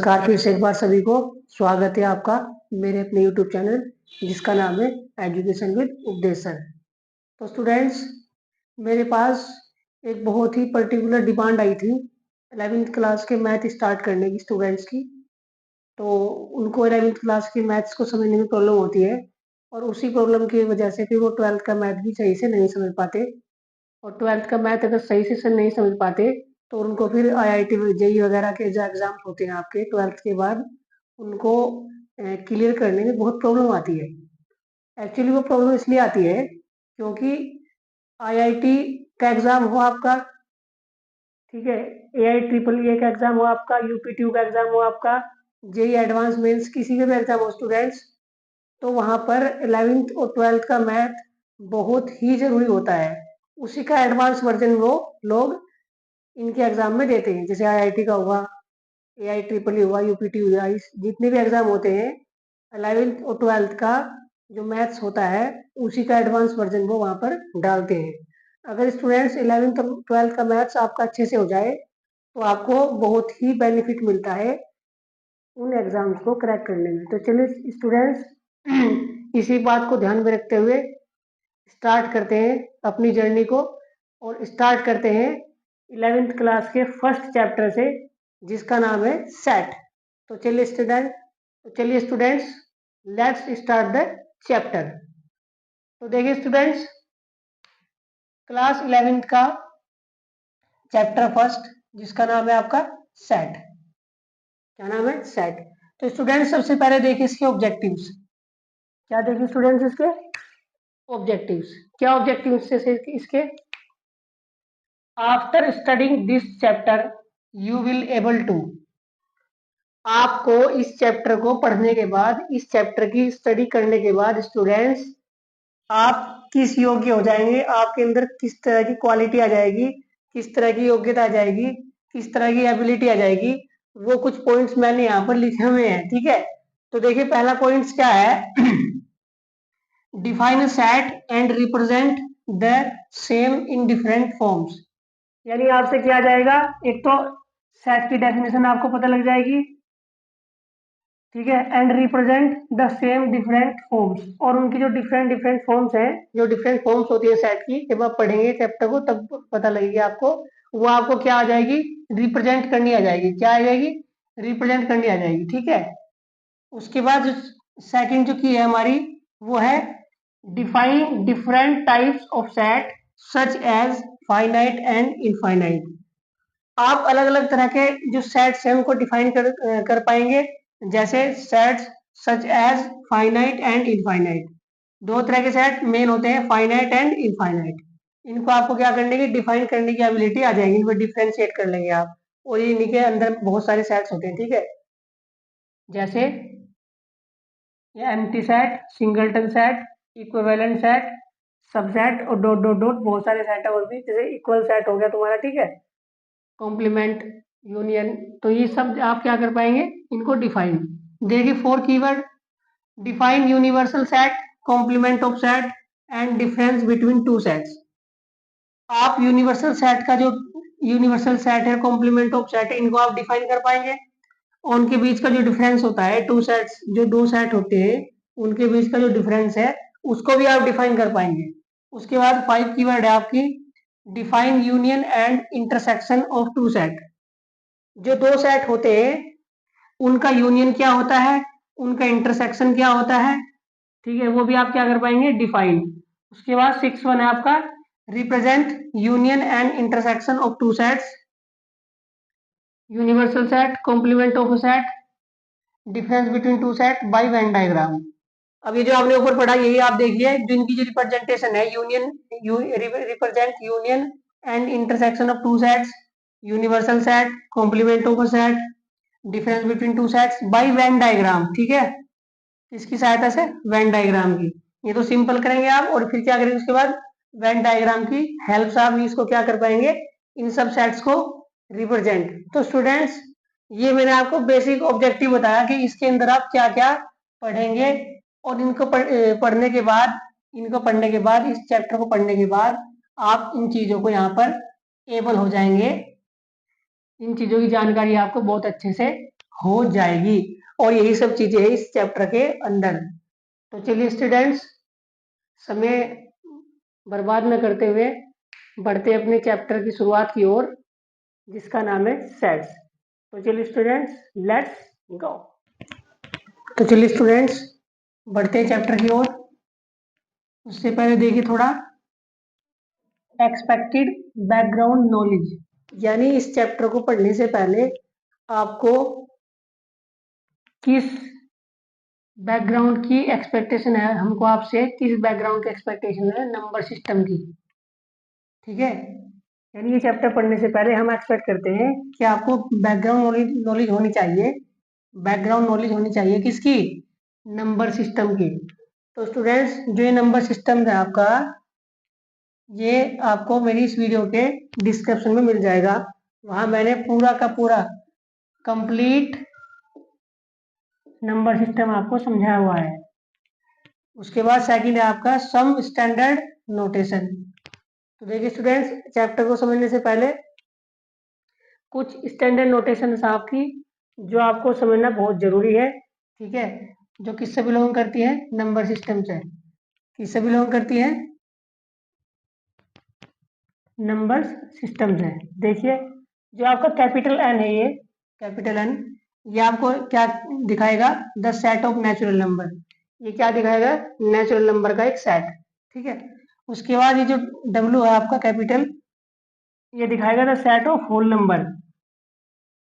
नमस्कार फिर से एक बार सभी को स्वागत है आपका मेरे अपने YouTube चैनल जिसका नाम है एजुकेशन विद उपदेश सर। तो स्टूडेंट्स, मेरे पास एक बहुत ही पर्टिकुलर डिमांड आई थी 11th क्लास के मैथ स्टार्ट करने की स्टूडेंट्स की। तो उनको 11th क्लास के मैथ्स को समझने में प्रॉब्लम होती है और उसी प्रॉब्लम की वजह से फिर वो 12th का मैथ भी सही से नहीं समझ पाते, और 12th का मैथ अगर सही से नहीं समझ पाते तो उनको फिर IIT जेई वगैरह के जो एग्जाम होते हैं आपके 12th के बाद उनको क्लियर करने में बहुत प्रॉब्लम आती है। एक्चुअली वो प्रॉब्लम इसलिए आती है क्योंकि IIT का एग्जाम हो आपका, ठीक है, AIEEE का एग्जाम हो आपका, UPTU का एग्जाम हो आपका, जेई एडवांस मेंस किसी का भी एग्जाम हो स्टूडेंट्स, तो वहाँ पर 11th और 12th का मैथ बहुत ही जरूरी होता है। उसी का एडवांस वर्जन वो लोग इनके एग्जाम में देते हैं, जैसे IIT का हुआ, AIEEE हुआ, UPTU हुआ, इस जितने भी एग्जाम होते हैं 11th और 12th का जो मैथ्स होता है उसी का एडवांस वर्जन वो वहाँ पर डालते हैं। अगर स्टूडेंट्स 11th और 12th का मैथ्स आपका अच्छे से हो जाए तो आपको बहुत ही बेनिफिट मिलता है उन एग्जाम्स को क्रैक करने में। तो चलिए स्टूडेंट्स इसी बात को ध्यान में रखते हुए स्टार्ट करते हैं अपनी जर्नी को, और स्टार्ट करते हैं 11th क्लास के फर्स्ट चैप्टर से जिसका नाम है सेट। तो चलिए students let's start the chapter. तो देखिए स्टूडेंट्स, क्लास 11th का चैप्टर फर्स्ट जिसका नाम है आपका सेट। क्या नाम है? सेट। तो स्टूडेंट्स सबसे पहले देखिए इसके ऑब्जेक्टिव्स। क्या देखिए स्टूडेंट्स इसके ऑब्जेक्टिव्स? क्या ऑब्जेक्टिव्स है इसके? After studying this chapter you will able to, आपको इस चैप्टर को पढ़ने के बाद, इस चैप्टर की स्टडी करने के बाद स्टूडेंट्स आप किस योग्य हो जाएंगे, आपके अंदर किस तरह की क्वालिटी आ जाएगी, किस तरह की योग्यता आ जाएगी, किस तरह की एबिलिटी आ जाएगी, वो कुछ पॉइंट्स मैंने यहाँ पर लिखे हुए हैं, ठीक है। तो देखिए पहला पॉइंट्स क्या है define set and represent the same in different forms. यानी आपसे क्या आ जाएगा, एक तो सेट की डेफिनेशन आपको पता लग जाएगी, ठीक है, and represent the same different forms, और उनकी जो डिफरेंट फॉर्म्स हैं, जो डिफरेंट फॉर्म्स होती है सेट की, जब आप पढ़ेंगे चैप्टर को तब पता लगेगी आपको, वो आपको क्या आ जाएगी, रिप्रेजेंट करनी आ जाएगी। क्या आ जाएगी? रिप्रेजेंट करनी आ जाएगी, ठीक है। उसके बाद जो सेकंड जो की है हमारी वो है define different types of set such as finite and infinite. आप अलग अलग तरह के जो सेट्स हैं उनको डिफाइन कर पाएंगे, जैसे sets such as finite and infinite. दो तरह के सेट मेन होते हैं, फाइनाइट एंड इनफाइनाइट। इनको आपको क्या करने की, डिफाइन करने की एबिलिटी आ जाएगी, इनको डिफरेंशिएट कर लेंगे आप, और ये इनके अंदर बहुत सारे सेट्स होते हैं, ठीक है। जैसे ये empty set, singleton set, equivalent set, subset और डॉट डॉट डॉट, बहुत सारे सेट है और भी, जैसे इक्वल सेट हो गया तुम्हारा, ठीक है, कॉम्प्लीमेंट, यूनियन। तो ये सब आप क्या कर पाएंगे, इनको डिफाइन। देखिए 4 keyword, define universal set, complement of set and difference between two sets. आप यूनिवर्सल सेट का जो यूनिवर्सल सेट है, कॉम्प्लीमेंट ऑफ सेट है, इनको आप डिफाइन कर पाएंगे, और उनके बीच का जो डिफरेंस होता है, टू सेट्स जो दो सेट होते हैं उनके बीच का जो डिफरेंस है उसको भी आप डिफाइन कर पाएंगे। उसके बाद 5 कीवर्ड है आपकी, define union and intersection of two set. जो दो सेट होते हैं उनका यूनियन क्या होता है, उनका इंटरसेक्शन क्या होता है, ठीक है, वो भी आप क्या कर पाएंगे, डिफाइन। उसके बाद 6 वन है आपका, represent union and intersection of two sets, universal set, complement of set, difference between two set by Venn diagram. अब ये जो आपने ऊपर पढ़ा यही आप देखिए, जो इनकी जो रिप्रेजेंटेशन है, union represent union and intersection of two sets, universal set, complement of set, difference between two sets by Venn diagram, ठीक है, इसकी सहायता से वेन डायग्राम की। ये तो सिंपल करेंगे आप, और फिर क्या करेंगे उसके बाद वेन डायग्राम की हेल्प से आप इसको क्या कर पाएंगे, इन सब सेट्स को रिप्रेजेंट। तो स्टूडेंट्स ये मैंने आपको बेसिक ऑब्जेक्टिव बताया कि इसके अंदर आप क्या क्या पढ़ेंगे, और इनको पढ़ने के बाद, इस चैप्टर को पढ़ने के बाद आप इन चीजों को यहाँ पर एबल हो जाएंगे, इन चीजों की जानकारी आपको बहुत अच्छे से हो जाएगी। और यही सब चीजें हैं इस चैप्टर के अंदर। तो चलिए स्टूडेंट्स, समय बर्बाद न करते हुए बढ़ते अपने चैप्टर की शुरुआत की ओर, जिसका नाम है सेट्स। तो चलिए स्टूडेंट्स, लेट्स गो। तो चलिए स्टूडेंट्स, बढ़ते हैं चैप्टर की ओर। उससे पहले देखिए थोड़ा एक्सपेक्टेड बैकग्राउंड नॉलेज, यानी इस चैप्टर को पढ़ने से पहले आपको किस बैकग्राउंड की एक्सपेक्टेशन है, हमको आपसे किस बैकग्राउंड की एक्सपेक्टेशन है, नंबर सिस्टम की। ठीक है, यानी ये चैप्टर पढ़ने से पहले हम एक्सपेक्ट करते हैं कि आपको बैकग्राउंड नॉलेज होनी चाहिए। बैकग्राउंड नॉलेज होनी चाहिए किसकी? नंबर सिस्टम की। तो स्टूडेंट्स, जो ये नंबर सिस्टम है आपका, ये आपको मेरी इस वीडियो के डिस्क्रिप्शन में मिल जाएगा। वहां मैंने पूरा का पूरा कंप्लीट नंबर सिस्टम आपको समझाया हुआ है। उसके बाद सेकंड है आपका सम स्टैंडर्ड नोटेशन। तो देखिए स्टूडेंट्स, चैप्टर को समझने से पहले कुछ स्टैंडर्ड नोटेशन आपकी जो आपको समझना बहुत जरूरी है। ठीक है, जो किससे बिलोंग करती है? नंबर सिस्टम से। किससे बिलोंग करती है? नंबर सिस्टम से। देखिए, जो आपका कैपिटल एन है, ये कैपिटल एन, ये आपको क्या दिखाएगा? The set of natural number. ये क्या दिखाएगा? नेचुरल नंबर का एक सेट। ठीक है, उसके बाद ये जो डब्ल्यू है आपका कैपिटल, ये दिखाएगा the set of whole number.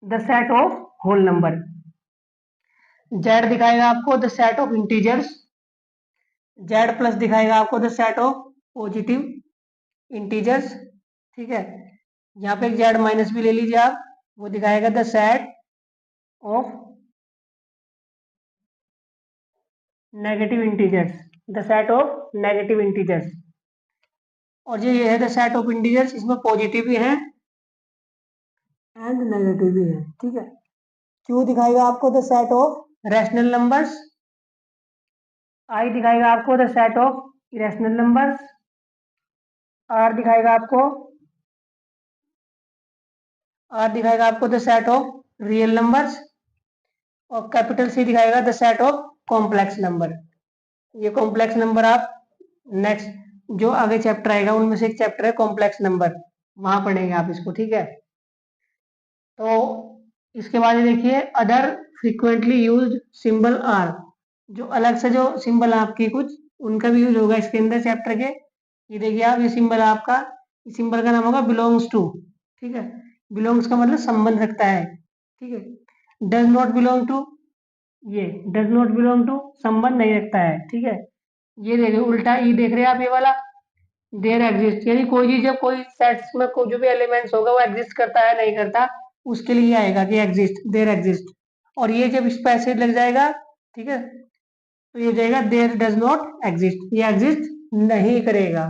The set of whole number. Z दिखाएगा आपको the set of integers. Z plus दिखाएगा आपको the set of positive integers. ठीक है, यहाँ पे एक जेड माइनस भी ले लीजिए आप, वो दिखाएगा the set of negative integers. The set of negative integers. और ये है द सेट ऑफ इंटीजर्स, इसमें पॉजिटिव भी है एंड नेगेटिव भी है। ठीक है, क्यू दिखाएगा आपको the set of rational numbers. I दिखाएगा आपको the set of irrational numbers. R दिखाएगा आपको the set of real numbers. और कैपिटल सी दिखाएगा the set of complex number. ये कॉम्प्लेक्स नंबर आप नेक्स्ट जो आगे चैप्टर आएगा उनमें से एक चैप्टर है कॉम्प्लेक्स नंबर, वहां पढ़ेंगे आप इसको। ठीक है, तो इसके बाद ये देखिए other frequently used symbol are, जो अलग से जो सिंबल आपकी कुछ उनका भी यूज होगा इसके अंदर चैप्टर के। ये देखिए आप, ये सिंबल आपका, इस सिंबल का नाम होगा बिलोंग्स टू। ठीक है, बिलोंग्स का मतलब संबंध रखता है। ठीक है, डज नॉट बिलोंग टू, ये डज नॉट बिलोंग टू संबंध नहीं रखता है। ठीक है, ये देखिए उल्टा ई देख रहे हैं आप, ये वाला देयर एग्जिस्ट, यानी कोई चीज जब कोई सेट्स में कोई जो भी एलिमेंट्स होगा वो एग्जिस्ट करता है नहीं करता, उसके लिए आएगा कि एग्जिस्ट, देयर एग्जिस्ट। और ये जब इस पे ऐसे लग जाएगा, ठीक है, तो ये हो जाएगा देयर डज नॉट एग्जिस्ट, ये एग्जिस्ट नहीं करेगा।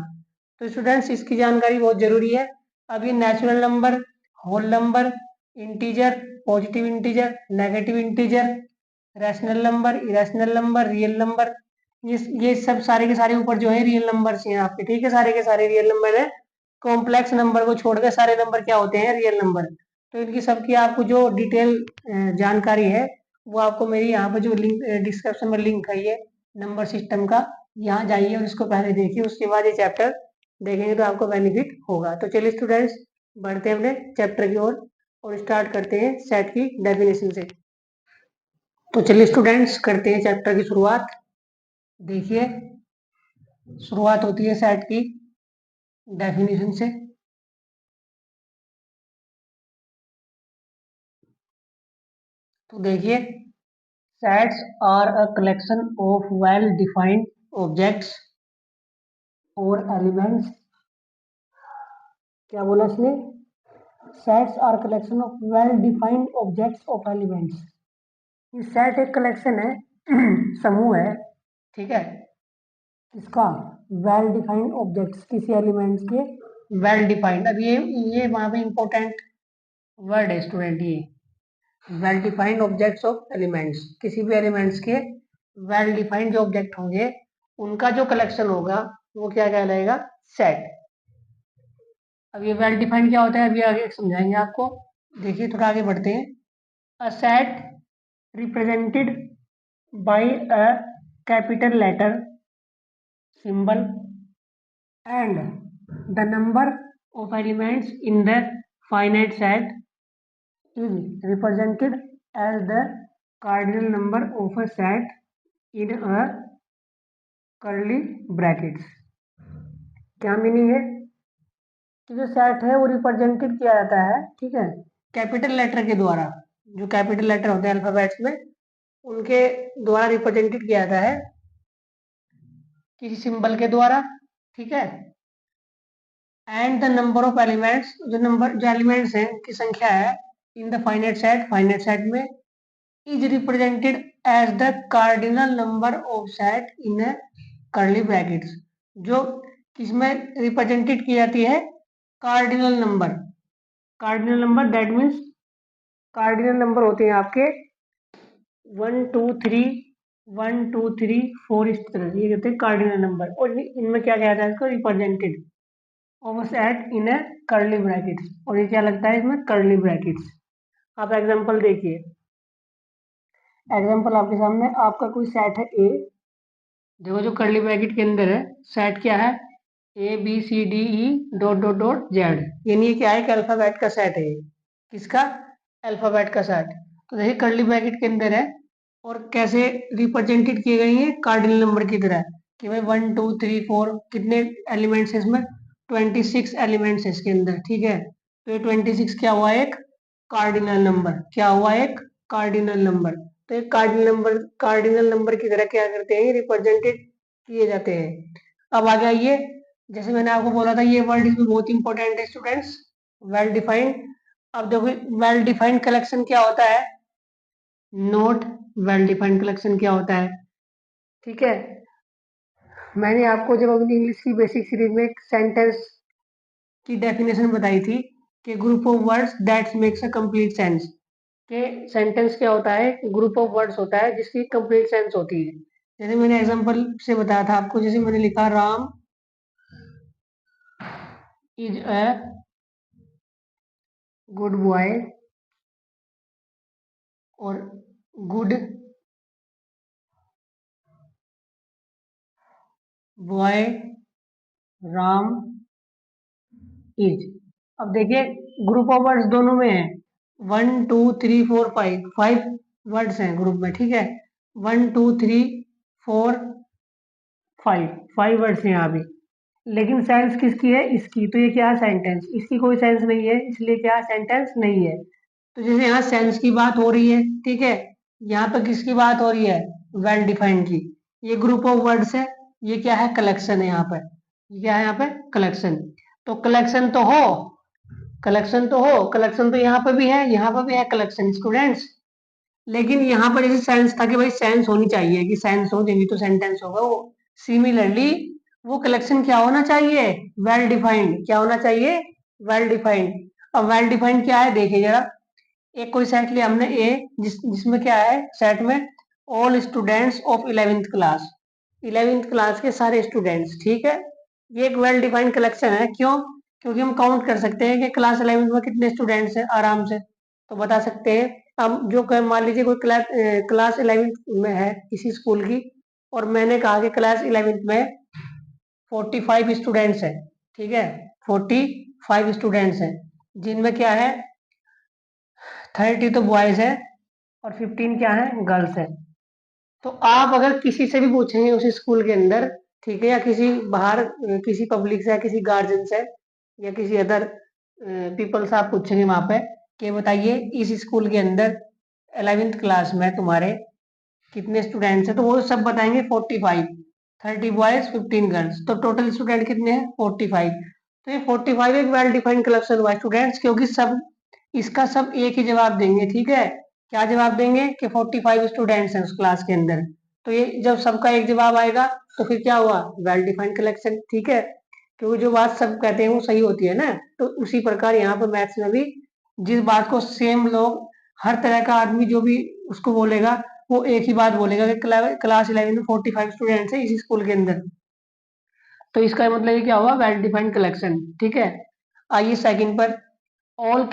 तो स्टूडेंट्स, इसकी जानकारी बहुत जरूरी है। अब ये natural number, whole number, integer, positive integer, negative integer, rational number, irrational number, real number, ये सब सारे के सारे ऊपर जो है रियल नंबर्स हैं आपके। ठीक है, सारे के सारे रियल नंबर है। कॉम्प्लेक्स नंबर को छोड़कर सारे नंबर क्या होते हैं? Real number. तो इनकी सबकी आपको जो डिटेल जानकारी है वो आपको मेरी यहाँ पर जो लिंक डिस्क्रिप्शन में लिंक है ये नंबर सिस्टम का, यहाँ जाइए और इसको पहले देखिए, उसके बाद ये चैप्टर देखेंगे तो आपको बेनिफिट होगा। तो चलिए स्टूडेंट्स, बढ़ते हैं अपने चैप्टर की ओर और स्टार्ट करते हैं सेट की डेफिनेशन से। तो चलिए स्टूडेंट्स, करते हैं चैप्टर की शुरुआत। देखिए, शुरुआत होती है सेट की डेफिनेशन से। तो देखिए, sets are a collection of well defined objects और एलिमेंट्स। क्या बोला इसने? Sets are collection of well defined objects of elements. ये सेट एक कलेक्शन है, समूह है। ठीक है, किसका? वेल डिफाइंड ऑब्जेक्ट्स, किसी एलिमेंट्स के वेल डिफाइंड। अब ये वहां पे इंपॉर्टेंट वर्ड है स्टूडेंट, ये well defined objects of elements, किसी भी एलिमेंट्स के वेल डिफाइंड जो ऑब्जेक्ट होंगे उनका जो कलेक्शन होगा वो क्या कहलाएगा? सेट। अब ये वेल डिफाइंड क्या होता है अभी आगे समझाएंगे आपको। देखिए थोड़ा आगे बढ़ते हैं। A set represented by a capital letter symbol, and the number of elements in the finite set is represented as the cardinal number of a set in a curly brackets. क्या मीनिंग है कि जो set है वो represented किया जाता है, ठीक है, कैपिटल लेटर के द्वारा। जो कैपिटल लेटर होते हैं अल्फाबेट्स में, उनके द्वारा रिप्रेजेंटेड किया जाता है किसी सिंबल के द्वारा, ठीक है। And the number of elements, जो एलिमेंट्स हैं उनकी संख्या है इन द फाइनाइट सेट में is represented as the cardinal number of set in curly brackets. जो किसमें रिप्रेजेंटेड की जाती है, cardinal number that means cardinal number होते हैं आपके 1 2 3 1 2 3 4 इस तरह से, ये कहते हैं कार्डिनल नंबर। और इनमें क्या कहता है इसको, represented of set in curly brackets. और ये क्या लगता है इसमें, कर्ली ब्रैकेट्स। आप एग्जांपल देखिए, एग्जांपल आपके सामने, आपका कोई सेट है ए, देखो जो कर्ली ब्रैकेट के अंदर है सेट क्या है, A B C D E dot dot dot Z, यानी ये क्या है कि अल्फाबेट का सेट है। किसका, अल्फाबेट का सेट। तो देखिए कर्ली ब्रैकेट के अंदर है और कैसे रिप्रेजेंटेड किए गए हैं, कार्डिनल नंबर की तरह कि भाई 1 2 3 4 कितने एलिमेंट्स है इसमें, 26 एलिमेंट्स है इसके अंदर, ठीक है। तो ये 26 क्या हुआ, एक कार्डिनल नंबर, क्या हुआ, एक कार्डिनल नंबर। तो एक कार्डिनल नंबर की तरह क्या करते हैं, रिप्रेजेंटेड किए जाते हैं। अब आगे आइए, जैसे मैंने आपको बोला था ये वर्ड इसमें बहुत इंपॉर्टेंट है स्टूडेंट्स, वेल डिफाइंड। अब देखो वेल डिफाइंड कलेक्शन क्या होता है, नोट वेल डिफाइंड कलेक्शन क्या होता है, ठीक है। मैंने आपको जब अपनी इंग्लिश की बेसिक सीरीज में एक सेंटेंस की डेफिनेशन बताई थी कि group of words that makes a complete sense, के सेंटेंस क्या होता है, ग्रुप ऑफ वर्ड्स होता है जिसकी कंप्लीट सेंस होती है। जैसे मैंने एग्जांपल से बताया था आपको, जैसे मैंने लिखा Ram is a good boy, और गुड बॉय राम इज। अब देखिए ग्रुप ऑफ वर्ड्स दोनों में है, 1 2 3 4 5 वर्ड्स हैं ग्रुप में, ठीक है। 1 2 3 4 5 वर्ड्स हैं यहाँ भी, लेकिन सेंस किसकी है, इसकी। तो ये क्या है, सेंटेंस। इसकी कोई सेंस नहीं है, इसलिए क्या, सेंटेंस नहीं है। तो जैसे यहाँ सेंस की बात हो रही है, ठीक है, यहाँ पे किसकी बात हो रही है, वेल डिफाइंड की। ये ग्रुप ऑफ वर्ड्स है, ये क्या है, कलेक्शन है यहाँ पे, ये क्या है यहाँ पे, कलेक्शन। तो कलेक्शन तो यहाँ पे भी है, यहाँ पे भी है कलेक्शन स्टूडेंट्स। लेकिन यहाँ पर जैसे सेंस था कि भाई सेंस होनी चाहिए, कि सेंस हो देंगी तो सेंटेंस होगा वो। सिमिलरली वो कलेक्शन क्या होना चाहिए, वेल डिफाइंड। क्या होना चाहिए, वेल डिफाइंड। अब वेल डिफाइंड क्या है, देखिए जरा, एक कोई सेट लिया हमने ए, जिसमें क्या है सेट में, all students of 11th class, 11th class के सारे स्टूडेंट्स, ठीक है। ये एक वेल डिफाइंड कलेक्शन है, क्यों, क्योंकि हम काउंट कर सकते हैं कि क्लास 11th में कितने स्टूडेंट्स हैं आराम से, तो बता सकते हैं। अब जो मान लीजिए कोई क्लास 11th में है किसी स्कूल की, और मैंने कहा कि क्लास 11th में 45 स्टूडेंट्स हैं, ठीक है, 45 स्टूडेंट्स हैं, जिनमें क्या है 30 तो बॉयज है और 15 क्या है, गर्ल्स है। तो आप अगर किसी से भी पूछेंगे उसी स्कूल के अंदर, ठीक है, या किसी बाहर किसी पब्लिक से, किसी गार्जियन से, या किसी अदर पीपल से आप पूछेंगे वहां पे कि बताइए इस स्कूल के अंदर 11th क्लास में तुम्हारे कितने स्टूडेंट्स हैं, तो वो सब बताएंगे 45, 30 बॉयज 15 गर्ल्स, तो टोटल स्टूडेंट कितने हैं, 45। तो ये 45 एक वेल डिफाइंड कलेक्शन हुआ स्टूडेंट्स, क्योंकि सब इसका सब एक ही जवाब देंगे, ठीक है। क्या जवाब देंगे कि 45 स्टूडेंट्स हैं उस क्लास के अंदर। तो ये जब सबका एक जवाब आएगा तो फिर क्या हुआ, वेल डिफाइंड कलेक्शन, ठीक है। क्योंकि जो बात सब कहते हैं वो सही होती है ना, तो उसी प्रकार यहाँ पर मैथ्स में भी जिस बात को सेम लोग, हर तरह का आदमी जो भी उसको बोलेगा, वो एक ही बात बोलेगा कि क्लास 11 में 45 स्टूडेंट्स हैं इसी स्कूल के अंदर। तो इसका मतलब ये क्या हुआ, वेल डिफाइंड कलेक्शन, ठीक है। आइए सेकंड पर, all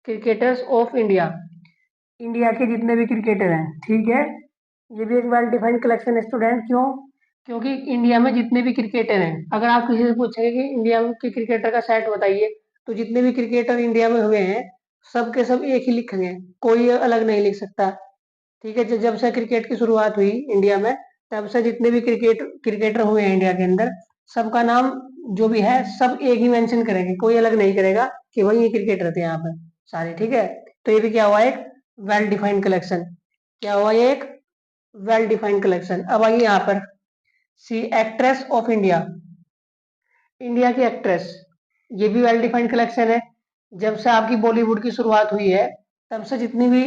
cricketers of India India के जितने भी क्रिकेटर हैं, ठीक है, ये भी एक वेल डिफाइंड कलेक्शन है स्टूडेंट। क्यों? क्योंकि इंडिया में जितने भी क्रिकेटर हैं, अगर आप किसी से पूछेंगे कि इंडिया के क्रिकेटर का सेट बताइए, तो जितने भी क्रिकेटर इंडिया में हुए हैं, सब के सब एक ही लिखेंगे, कोई अलग नहीं लिख सकता। ठीक है, जब से क्रिकेट की शुरुआत हुई इंडिया में, तब से जितने भी क्रिकेटर हुए हैं इंडिया के अंदर, सबका नाम जो भी है सब एक ही मेंशन करेंगे, कोई अलग नहीं करेगा कि भाई ये क्रिकेटर थे यहाँ पे सारे। ठीक है, तो ये भी क्या हुआ, एक वेल डिफाइंड कलेक्शन। क्या हुआ, ये एक वेल डिफाइंड कलेक्शन। अब आइए यहाँ पर, सी एक्ट्रेस ऑफ इंडिया, इंडिया की एक्ट्रेस, ये भी वेल डिफाइंड कलेक्शन है। जब से आपकी बॉलीवुड की शुरुआत हुई है, तब से जितनी भी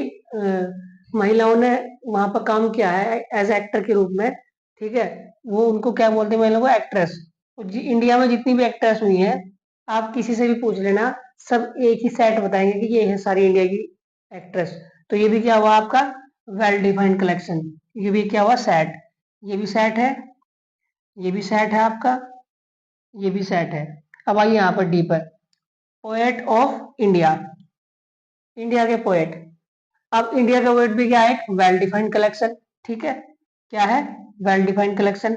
महिलाओं ने वहां पर काम किया है एज एक्टर के रूप में, ठीक है, वो उनको क्या बोलते हैं महिलाओं को, एक्ट्रेस। इंडिया में जितनी भी एक्ट्रेस हुई हैं, आप किसी से भी पूछ लेना, सब एक ही सेट बताएंगे कि ये है सारी इंडिया की एक्ट्रेस। तो ये भी क्या हुआ आपका, वेल डिफाइंड कलेक्शन। ये भी क्या हुआ, सेट। ये भी सेट है, ये भी सेट है आपका, ये भी सेट है। अब आइए यहाँ पर डी पर, पोएट ऑफ इंडिया, इंडिया के पोएट। अब इंडिया का पोएट भी क्या है, एक वेल डिफाइंड कलेक्शन। ठीक है, क्या है, वेल डिफाइंड कलेक्शन।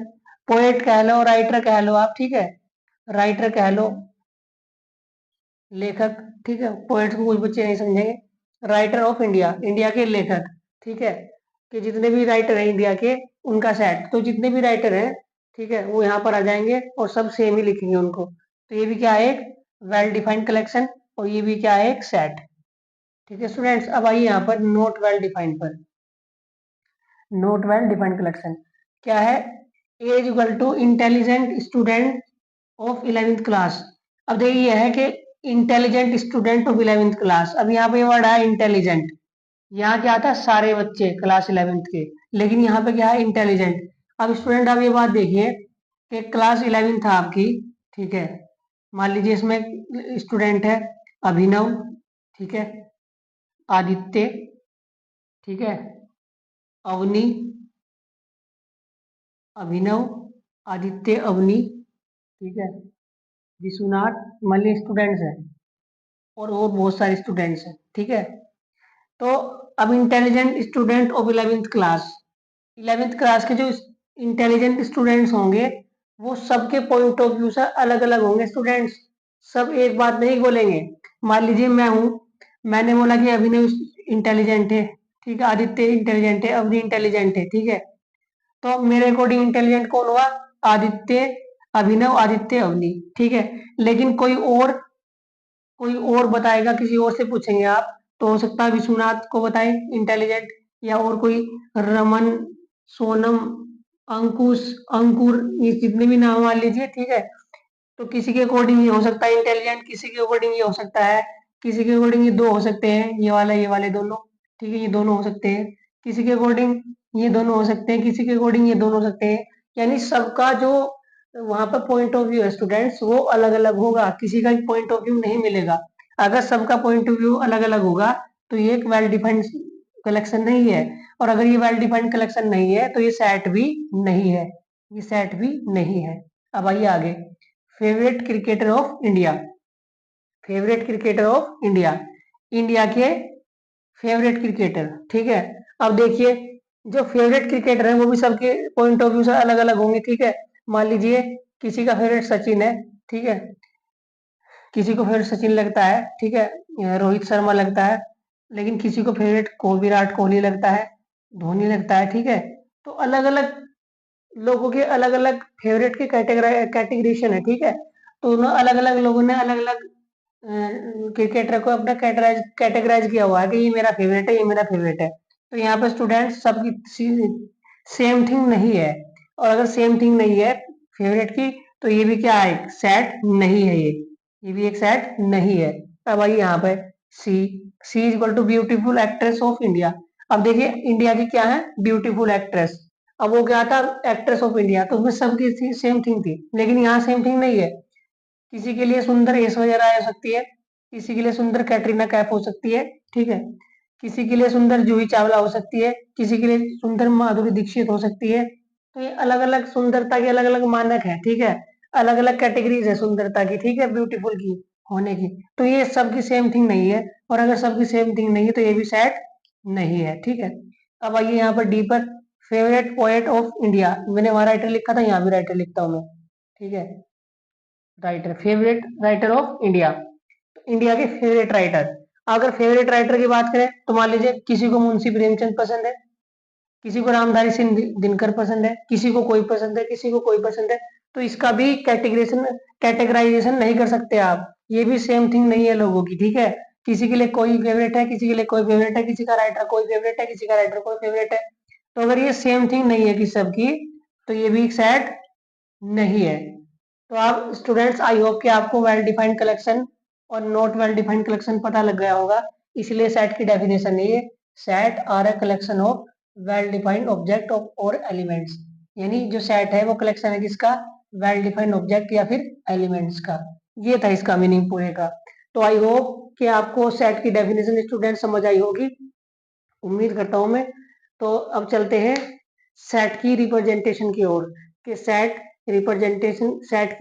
पोएट कह लो, राइटर कह लो आप, ठीक है, राइटर कह लो, लेखक। ठीक है, पोएट को कुछ बच्चे नहीं समझेंगे। राइटर ऑफ इंडिया, इंडिया के लेखक। ठीक है, कि जितने भी राइटर हैं इंडिया के, उनका सेट। तो जितने भी राइटर हैं, ठीक है, वो यहाँ पर आ जाएंगे और सब सेम ही लिखेंगे उनको। तो ये भी क्या है, एक वेल डिफाइंड कलेक्शन, और ये भी क्या है, एक सेट। ठीक है स्टूडेंट्स, अब आइए यहाँ पर नोट वेल डिफाइंड पर। नोट वेल डिफाइंड कलेक्शन क्या है, as equal to intelligent student of 11th class. अब देखिए ये है कि intelligent student of 11th class. अब यहाँ पे वर्ड है इंटेलिजेंट, यहाँ क्या आता है, सारे बच्चे क्लास 11th के, लेकिन यहाँ पे क्या है, इंटेलिजेंट। अब स्टूडेंट आप ये बात देखिए कि क्लास 11th था आपकी, ठीक है, मान लीजिए इसमें स्टूडेंट है अभिनव, ठीक है, आदित्य, ठीक है, अवनी, अभिनव, आदित्य, अवनी, ठीक है, विश्वनाथ, मान लीजिए स्टूडेंट्स हैं, और बहुत सारे स्टूडेंट्स हैं। ठीक है, तो अब intelligent student of 11th class, 11th class के जो इंटेलिजेंट स्टूडेंट्स होंगे, वो सबके पॉइंट ऑफ व्यू से अलग अलग होंगे स्टूडेंट्स, सब एक बात नहीं बोलेंगे। मान लीजिए मैं हूं, मैंने बोला कि अभिनव इंटेलिजेंट है, ठीक है, आदित्य इंटेलिजेंट है, अवनी इंटेलिजेंट है, ठीक है, तो मेरे अकॉर्डिंग इंटेलिजेंट कौन हुआ, आदित्य, अभिनव, आदित्य, अवनी। ठीक है, लेकिन कोई और बताएगा, किसी और से पूछेंगे आप, तो हो सकता है विश्वनाथ को बताएं इंटेलिजेंट, या और कोई, रमन, सोनम, अंकुश, अंकुर, ये जितने भी नाम मान लीजिए। ठीक है, तो किसी के अकॉर्डिंग ये हो सकता है इंटेलिजेंट, किसी के अकॉर्डिंग ये हो सकता है, किसी के अकॉर्डिंग ये दो हो सकते हैं, ये वाले दोनों। ठीक है, ये दोनों हो सकते हैं, किसी के अकॉर्डिंग ये दोनों हो सकते हैं, किसी के अकॉर्डिंग ये दोनों हो सकते हैं। यानी सबका जो वहां पर पॉइंट ऑफ व्यू है स्टूडेंट्स, वो अलग अलग होगा, किसी का पॉइंट ऑफ व्यू नहीं मिलेगा। अगर सबका पॉइंट ऑफ व्यू अलग अलग होगा, तो ये एक वेल डिफाइंड कलेक्शन नहीं है। और अगर ये वेल डिफाइंड कलेक्शन नहीं है, तो ये सेट भी नहीं है, ये सेट भी नहीं है। अब आइए आगे, favourite cricketer of India, favourite cricketer of India, India के फेवरेट क्रिकेटर। ठीक है, अब देखिए, जो फेवरेट क्रिकेटर है वो भी सबके पॉइंट ऑफ व्यू से अलग अलग होंगे। ठीक है, मान लीजिए किसी का फेवरेट सचिन है, ठीक है, किसी को फेवरेट सचिन लगता है, ठीक है, रोहित शर्मा लगता है, लेकिन किसी को फेवरेट को विराट कोहली लगता है, धोनी लगता है। ठीक है, तो अलग अलग लोगों के अलग अलग फेवरेट के कैटेगरीशन है। ठीक है, तो अलग अलग लोगों ने अलग अलग क्रिकेटर को अपना कैटेगराइज किया हुआ है कि ये मेरा फेवरेट है, ये मेरा फेवरेट है। तो यहाँ पे स्टूडेंट सबकी सेम थिंग नहीं है, और अगर सेम थिंग नहीं है फेवरेट की, तो ये भी क्या है, सेट नहीं है, ये भी एक सेट नहीं है। अब आइए यहाँ पे, C, C is equal to beautiful actress of India. अब देखिए इंडिया की क्या है, ब्यूटीफुल एक्ट्रेस। अब वो क्या था, एक्ट्रेस ऑफ इंडिया, तो उसमें सबकी सेम थिंग थी, लेकिन यहाँ सेम थिंग नहीं है। किसी के लिए सुंदर ऐश्वर्या राय हो सकती है, किसी के लिए सुंदर कैटरीना कैफ हो सकती है, ठीक है, किसी के लिए सुंदर जूही चावला हो सकती है, किसी के लिए सुंदर माधुरी दीक्षित हो सकती है। तो ये अलग अलग सुंदरता के अलग अलग मानक है। ठीक है, अलग अलग कैटेगरीज है सुंदरता की, ठीक है, ब्यूटीफुल की होने की। तो ये सबकी सेम थिंग नहीं है, और अगर सबकी सेम थिंग नहीं है, तो ये भी सेट नहीं है, ठीक है। अब आइए यहाँ पर डी पर, फेवरेट पोएट ऑफ इंडिया, मैंने वहां राइटर लिखा था, यहाँ भी राइटर लिखता हूँ मैं, ठीक है। Writer, favourite writer of India, India के फेवरेट राइटर। अगर फेवरेट राइटर की बात करें तो मान लीजिए किसी को मुंशी प्रेमचंद पसंद है, किसी को रामधारी सिंह दिनकर पसंद है, किसी को कोई पसंद है, किसी को कोई पसंद है। तो इसका भी कैटेगराइजेशन नहीं कर सकते आप, ये भी सेम थिंग नहीं है लोगों की, ठीक है। किसी के लिए कोई फेवरेट है, किसी के लिए कोई फेवरेट है, किसी का राइटर कोई फेवरेट है, किसी का राइटर कोई फेवरेट है। तो अगर ये सेम थिंग नहीं है किसी सबकी, तो ये भी एक सेट नहीं है। तो आप स्टूडेंट्स, आई होप कि आपको वेल डिफाइंड कलेक्शन और नॉट वेल डिफाइंड कलेक्शन पता लग गया होगा। इसलिए सेट की डेफिनेशन है, set are a collection of well defined object of और एलिमेंट्स। यानी जो सेट है वो कलेक्शन है किसका, वेल डिफाइंड ऑब्जेक्ट या फिर एलिमेंट्स का। ये था इसका मीनिंग पूरे का। तो आई होप कि आपको सेट की डेफिनेशन स्टूडेंट समझ आई होगी, उम्मीद करता हूं मैं। तो अब चलते हैं सेट की रिप्रेजेंटेशन की ओर, कि सेट की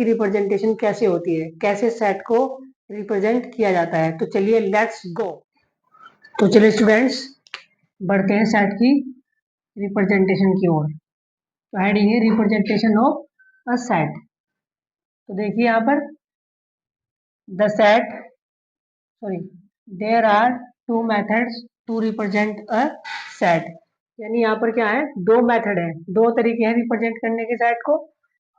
रिप्रेजेंटेशन कैसे होती है, कैसे सेट को रिप्रेजेंट किया जाता है। तो चलिए लेट्स गो। तो चलिए स्टूडेंट्स, बढ़ते हैं सेट की रिप्रेजेंटेशन की ओर। तो हेडिंग है रिप्रेजेंटेशन ऑफ अ सेट। तो देखिए यहाँ पर, the set, sorry, there are two methods to represent a set. यानी यहाँ पर क्या है, दो मेथड है, दो तरीके हैं रिप्रेजेंट करने के सेट को।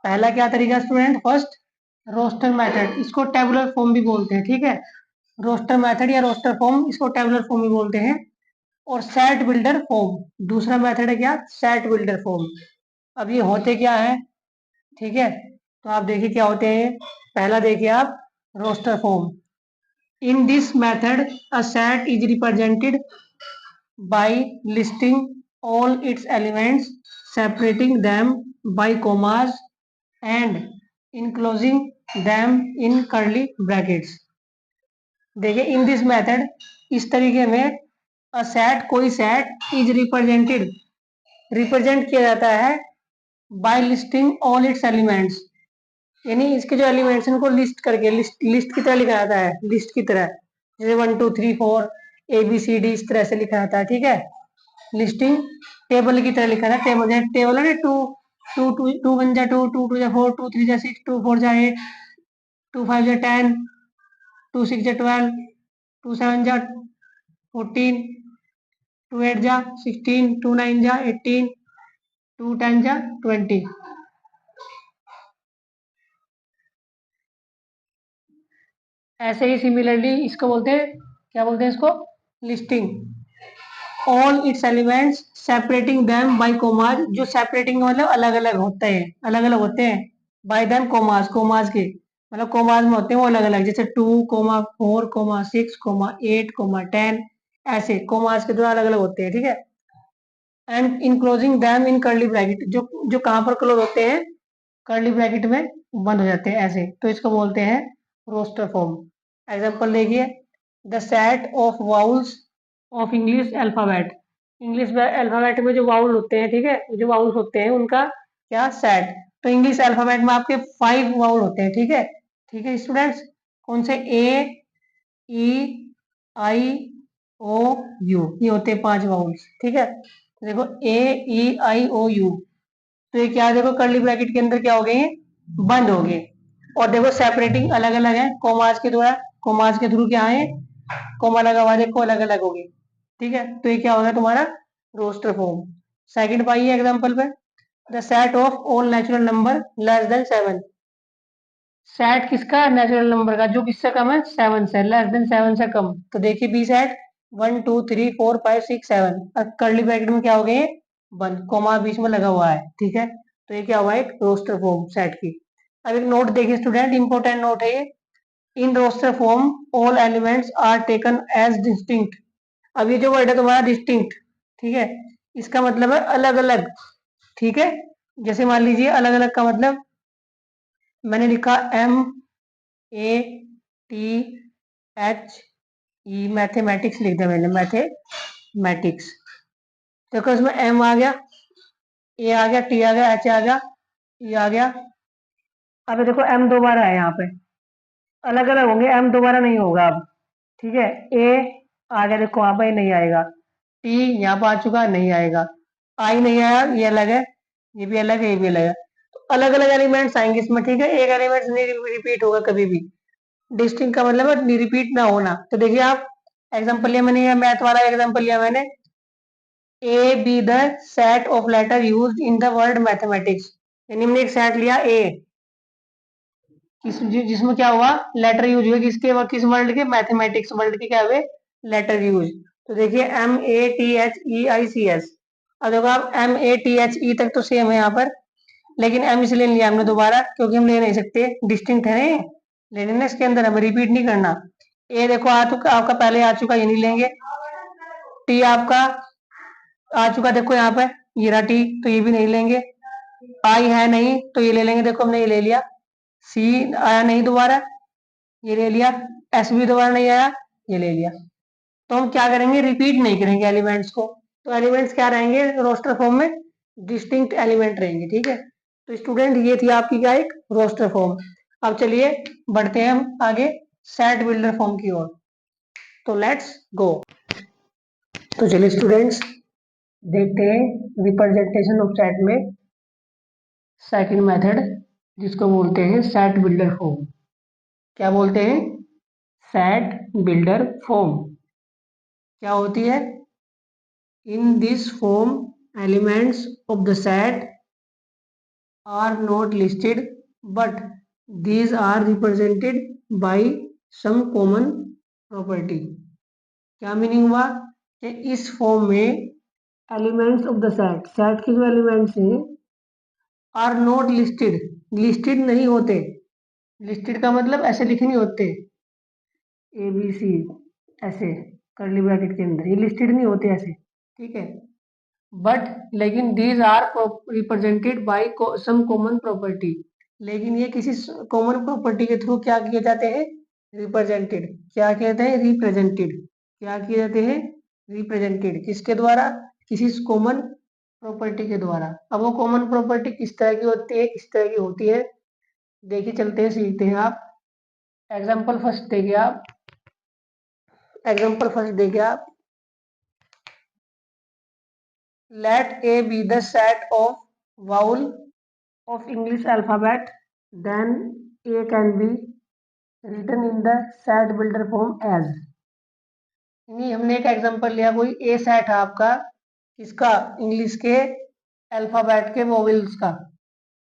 पहला क्या तरीका स्टूडेंट, फर्स्ट रोस्टर मेथड, इसको टेबुलर फॉर्म भी बोलते हैं, ठीक है। रोस्टर मेथड या रोस्टर फॉर्म, इसको टेबुलर फॉर्म भी बोलते हैं। और सेट बिल्डर फॉर्म दूसरा मेथड है, क्या, सेट बिल्डर फॉर्म। अब ये होते क्या है, ठीक है। तो आप देखिए क्या होते हैं। पहला देखिए आप, roster form. In this method a set is represented by listing all its elements, separating them by commas and enclosing them in curly brackets। देखिए इन दिस मेथड, इस तरीके में, अ सेट, कोई सेट इज रिप्रेजेंटेड, रिप्रेजेंट किया जाता है by listing all its elements. यानी इसके जो एलिमेंट्स हैं उनको लिस्ट करके, लिस्ट की तरह लिखा जाता है, लिस्ट की तरह, जैसे 1 2 3 4 ABCD इस तरह से लिखा जाता है, ठीक है। लिस्टिंग टेबल की तरह लिखा था, टेबल टेबल है ना, two two two two one जा टू, टू टू जा फोर, टू थ्री जा सिक्स, टू फोर जा एट, टू फाइव जा 10, टू सिक्स जा 12, टू सेवन जा 14, टू एट जा 16, टू नाइन जा 18, टू टेन जा 20। ऐसे ही सिमिलरली इसको बोलते हैं, क्या बोलते हैं इसको, listing all its elements separating them by commas. जो सेपरेटिंग मतलब अलग अलग होते हैं, अलग अलग होते हैं, बाय देम कोमास, कोमास के मतलब कोमास में होते हैं वो अलग अलग, जैसे 2 4 6 8 10, ऐसे कोमास के द्वारा अलग अलग होते हैं, ठीक है। And enclosing them in curly bracket, जो जो कहाँ पर क्लोज होते हैं, कर्ली ब्रैकेट में बंद हो जाते हैं ऐसे, तो इसको बोलते हैं रोस्टर फॉर्म। एग्जांपल देखिए, the set of vowels of English alphabet. English alphabet में जो वाउल होते हैं, ठीक है, जो वाउल्स होते हैं उनका क्या, सेट। तो इंग्लिश अल्फाबेट में आपके 5 वाउल होते हैं, ठीक है, ठीक है स्टूडेंट्स। कौन से, A E I O U, ये होते हैं 5 वाउल्स, ठीक है। तो देखो AEIOU, तो ये क्या है, देखो कर्ली ब्रैकेट के अंदर क्या हो गए, बंद हो गए। और देखो सेपरेटिंग अलग अलग है, कोमास के द्वारा, कोमास के थ्रू क्या है, कोमा लगा हुआ, देखो अलग अलग हो गए, ठीक है। तो ये क्या होगा तुम्हारा रोस्टर फॉर्म। सेकंड पाइए एग्जांपल पे, the set of all natural number less than 7। Set किसका, नेचुरल नंबर का, जो किससे कम है, 7 से, लेस देन 7 से कम। तो देखिए बी सेट 1 2 3 4 5 6 7, अब कर्ली ब्रैकेट में क्या हो गए, बंद, कोमा बीच में लगा हुआ है, ठीक है। तो ये क्या हुआ, एक रोस्टर फॉर्म सेट की। अब एक नोट देखिए स्टूडेंट, इंपॉर्टेंट नोट है ये। In roster form all elements are taken as distinct. अब ये जो वर्ड है तुम्हारा डिस्टिंक्ट, ठीक है, इसका मतलब है अलग अलग, ठीक है। जैसे मान लीजिए अलग अलग का मतलब, मैंने लिखा MATHE, मैथमेटिक्स लिख दिया मैंने, मैथमेटिक्स। देखो इसमें M आ गया, A आ गया, T आ गया, H आ गया, E आ गया। अब देखो M दोबारा है यहाँ पे, अलग अलग होंगे, M दोबारा नहीं होगा अब, ठीक है। A आ गया, देखो वहां पर नहीं आएगा। टी यहाँ पर आ चुका, नहीं आएगा। आई नहीं आया, ये अलग है, ये भी अलग है, ये भी अलग है। तो अलग अलग एलिमेंट्स आएंगे इसमें, ठीक है। एक एलिमेंट नहीं रिपीट होगा कभी भी। डिस्टिंक्ट का मतलब है रिपीट ना होना। तो देखिए आप एग्जाम्पल लिया मैंने, मैथ वाला एग्जाम्पल लिया मैंने, A B the set of letter use in the word mathematics. यानी हमने एक सेट लिया ए, जिसमें क्या हुआ, लेटर यूज हुए, किसके, किस वर्ल्ड के, मैथमेटिक्स वर्ल्ड के क्या हुए, लेटर यूज। तो देखिए METHEICS। अब देखो आप METHE तक तो सेम है यहाँ पर, लेकिन एम इसलिए लिया हमने दोबारा क्योंकि हम ले नहीं सकते, डिस्टिंक्ट है नहीं, लेने ना इसके अंदर हमें रिपीट नहीं करना। ए देखो आ चुका आपका, पहले आ चुका, ये नहीं लेंगे। टी आपका आ चुका, देखो यहाँ पे ये रहा टी, तो ये भी नहीं लेंगे। आई है नहीं, तो ये ले लेंगे, देखो हमने ये ले लिया। सी आया नहीं दोबारा, ये ले लिया। एस भी दोबारा नहीं आया, ये ले लिया। तो हम क्या करेंगे, रिपीट नहीं करेंगे एलिमेंट्स को। तो एलिमेंट्स क्या रहेंगे रोस्टर फॉर्म में, डिस्टिंक्ट एलिमेंट रहेंगे, ठीक है। तो स्टूडेंट ये थी आपकी क्या, एक रोस्टर फॉर्म। अब चलिए बढ़ते हैं हम आगे सेट बिल्डर फॉर्म की ओर। तो लेट्स गो। तो चलिए स्टूडेंट्स देखते हैं रिप्रेजेंटेशन ऑफ सेट में सेकंड मेथड, जिसको बोलते हैं सेट बिल्डर फॉर्म। क्या बोलते हैं, सेट बिल्डर फॉर्म। क्या होती है, in this form elements of the set are not listed but these are represented by some common property। क्या मीनिंग हुआ कि इस फॉर्म में elements of the set, set के जो एलिमेंट्स हैं, आर नॉट लिस्टेड, लिस्टेड नहीं होते। लिस्टेड का मतलब ऐसे लिखे नहीं होते, ABC ऐसे कर्ली ब्रैकेट के अंदर, ये लिस्टेड नहीं होते ऐसे, ठीक है। बट लेकिन these are represented by some common property, लेकिन ये किसी कॉमन प्रॉपर्टी के थ्रू क्या किए जाते हैं, रिप्रेजेंटेड। क्या कहते हैं, रिप्रेजेंटेड। क्या किए जाते हैं, रिप्रेजेंटेड। किसके द्वारा, किसी कॉमन प्रॉपर्टी के द्वारा। अब वो कॉमन प्रॉपर्टी किस तरह की होती है, किस तरह की होती है, देखिए चलते हैं, सीखते हैं। आप एग्जाम्पल फर्स्ट देखिए, आप एग्जाम्पल फर्स्ट देखिए आप, let A be the set of vowel of English alphabet, then A can be written in the set builder form as। नहीं, हमने एक एग्जांपल लिया, कोई ए सेट है आपका, किसका, इंग्लिश के अल्फाबेट के वोवेल्स का।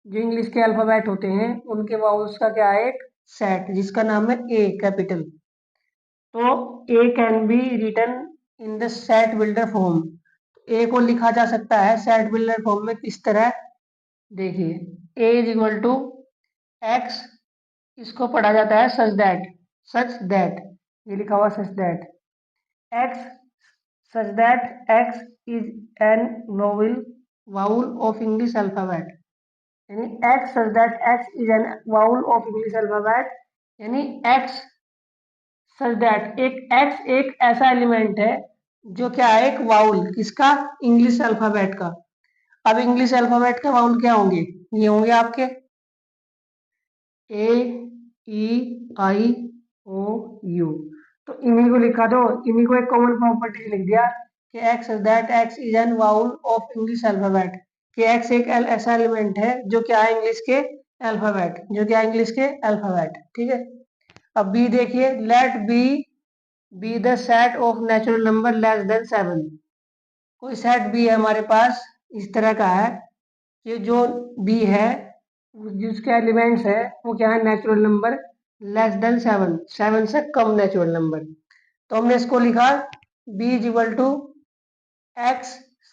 जो इंग्लिश के अल्फाबेट होते हैं उनके वोवेल्स का क्या है, एक सेट, जिसका नाम है ए कैपिटल। तो A can be written in the set builder form. A को लिखा जा सकता है सेट बिल्डर फॉर्म में किस तरह, देखिए A is equal to X, इसको पढ़ा जाता है सच दैट, ये लिखा हुआ such that X, such that x is an vowel vowel of English alphabet. यानी X such that x is an vowel of English alphabet, यानी एक्स सच दैट, एक एक्स एक ऐसा एलिमेंट है जो क्या है, एक वाउल, किसका, इंग्लिश अल्फाबेट का। अब इंग्लिश अल्फाबेट का वाउल क्या होंगे, ये होंगे आपके A E I O U। तो इन्हीं को लिखा दो, इन्हीं को एक कॉमन प्रॉपर्टी लिख दिया कि x that x is an vowel of English alphabet, कि एक्स एक ऐसा एलिमेंट है जो क्या है, इंग्लिश के अल्फाबेट, जो क्या है, इंग्लिश के अल्फाबेट, ठीक है। अब बी देखिए, let B be the set of natural number less than 7। कोई सेट बी है हमारे पास, इस तरह का है कि जो बी है, जिसके एलिमेंट्स है वो क्या है, नेचुरल नंबर लेस देन 7, 7 से कम नेचुरल नंबर। तो हमने इसको लिखा b is equal to x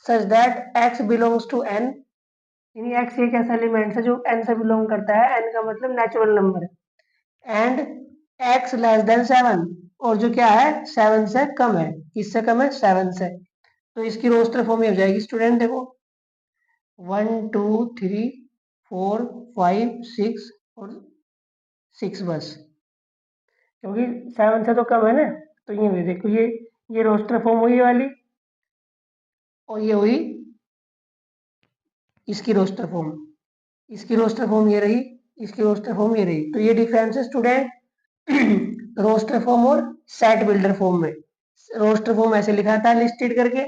such that x belongs to n, यानी x एक ऐसा एलिमेंट है जो n से बिलोंग करता है, n का मतलब natural number, and x less than 7, और जो क्या है 7 से कम है, किससे कम है, 7 से। तो इसकी रोस्टर फॉर्म में हो जाएगी स्टूडेंट, देखो 1 2 3 4 5 6 और 6 बस, क्योंकि 7 से तो कम है ना। तो ये भी देखो, ये रोस्टर फॉर्म हुई वाली, और ये हुई इसकी रोस्टर फॉर्म, इसकी रोस्टर फॉर्म ये रही, इसकी रोस्टर फॉर्म ये रही। तो ये डिफरेंस है स्टूडेंट रोस्टर फॉर्म और सेट बिल्डर फॉर्म में। रोस्टर फॉर्म ऐसे लिखा था लिस्टेड करके,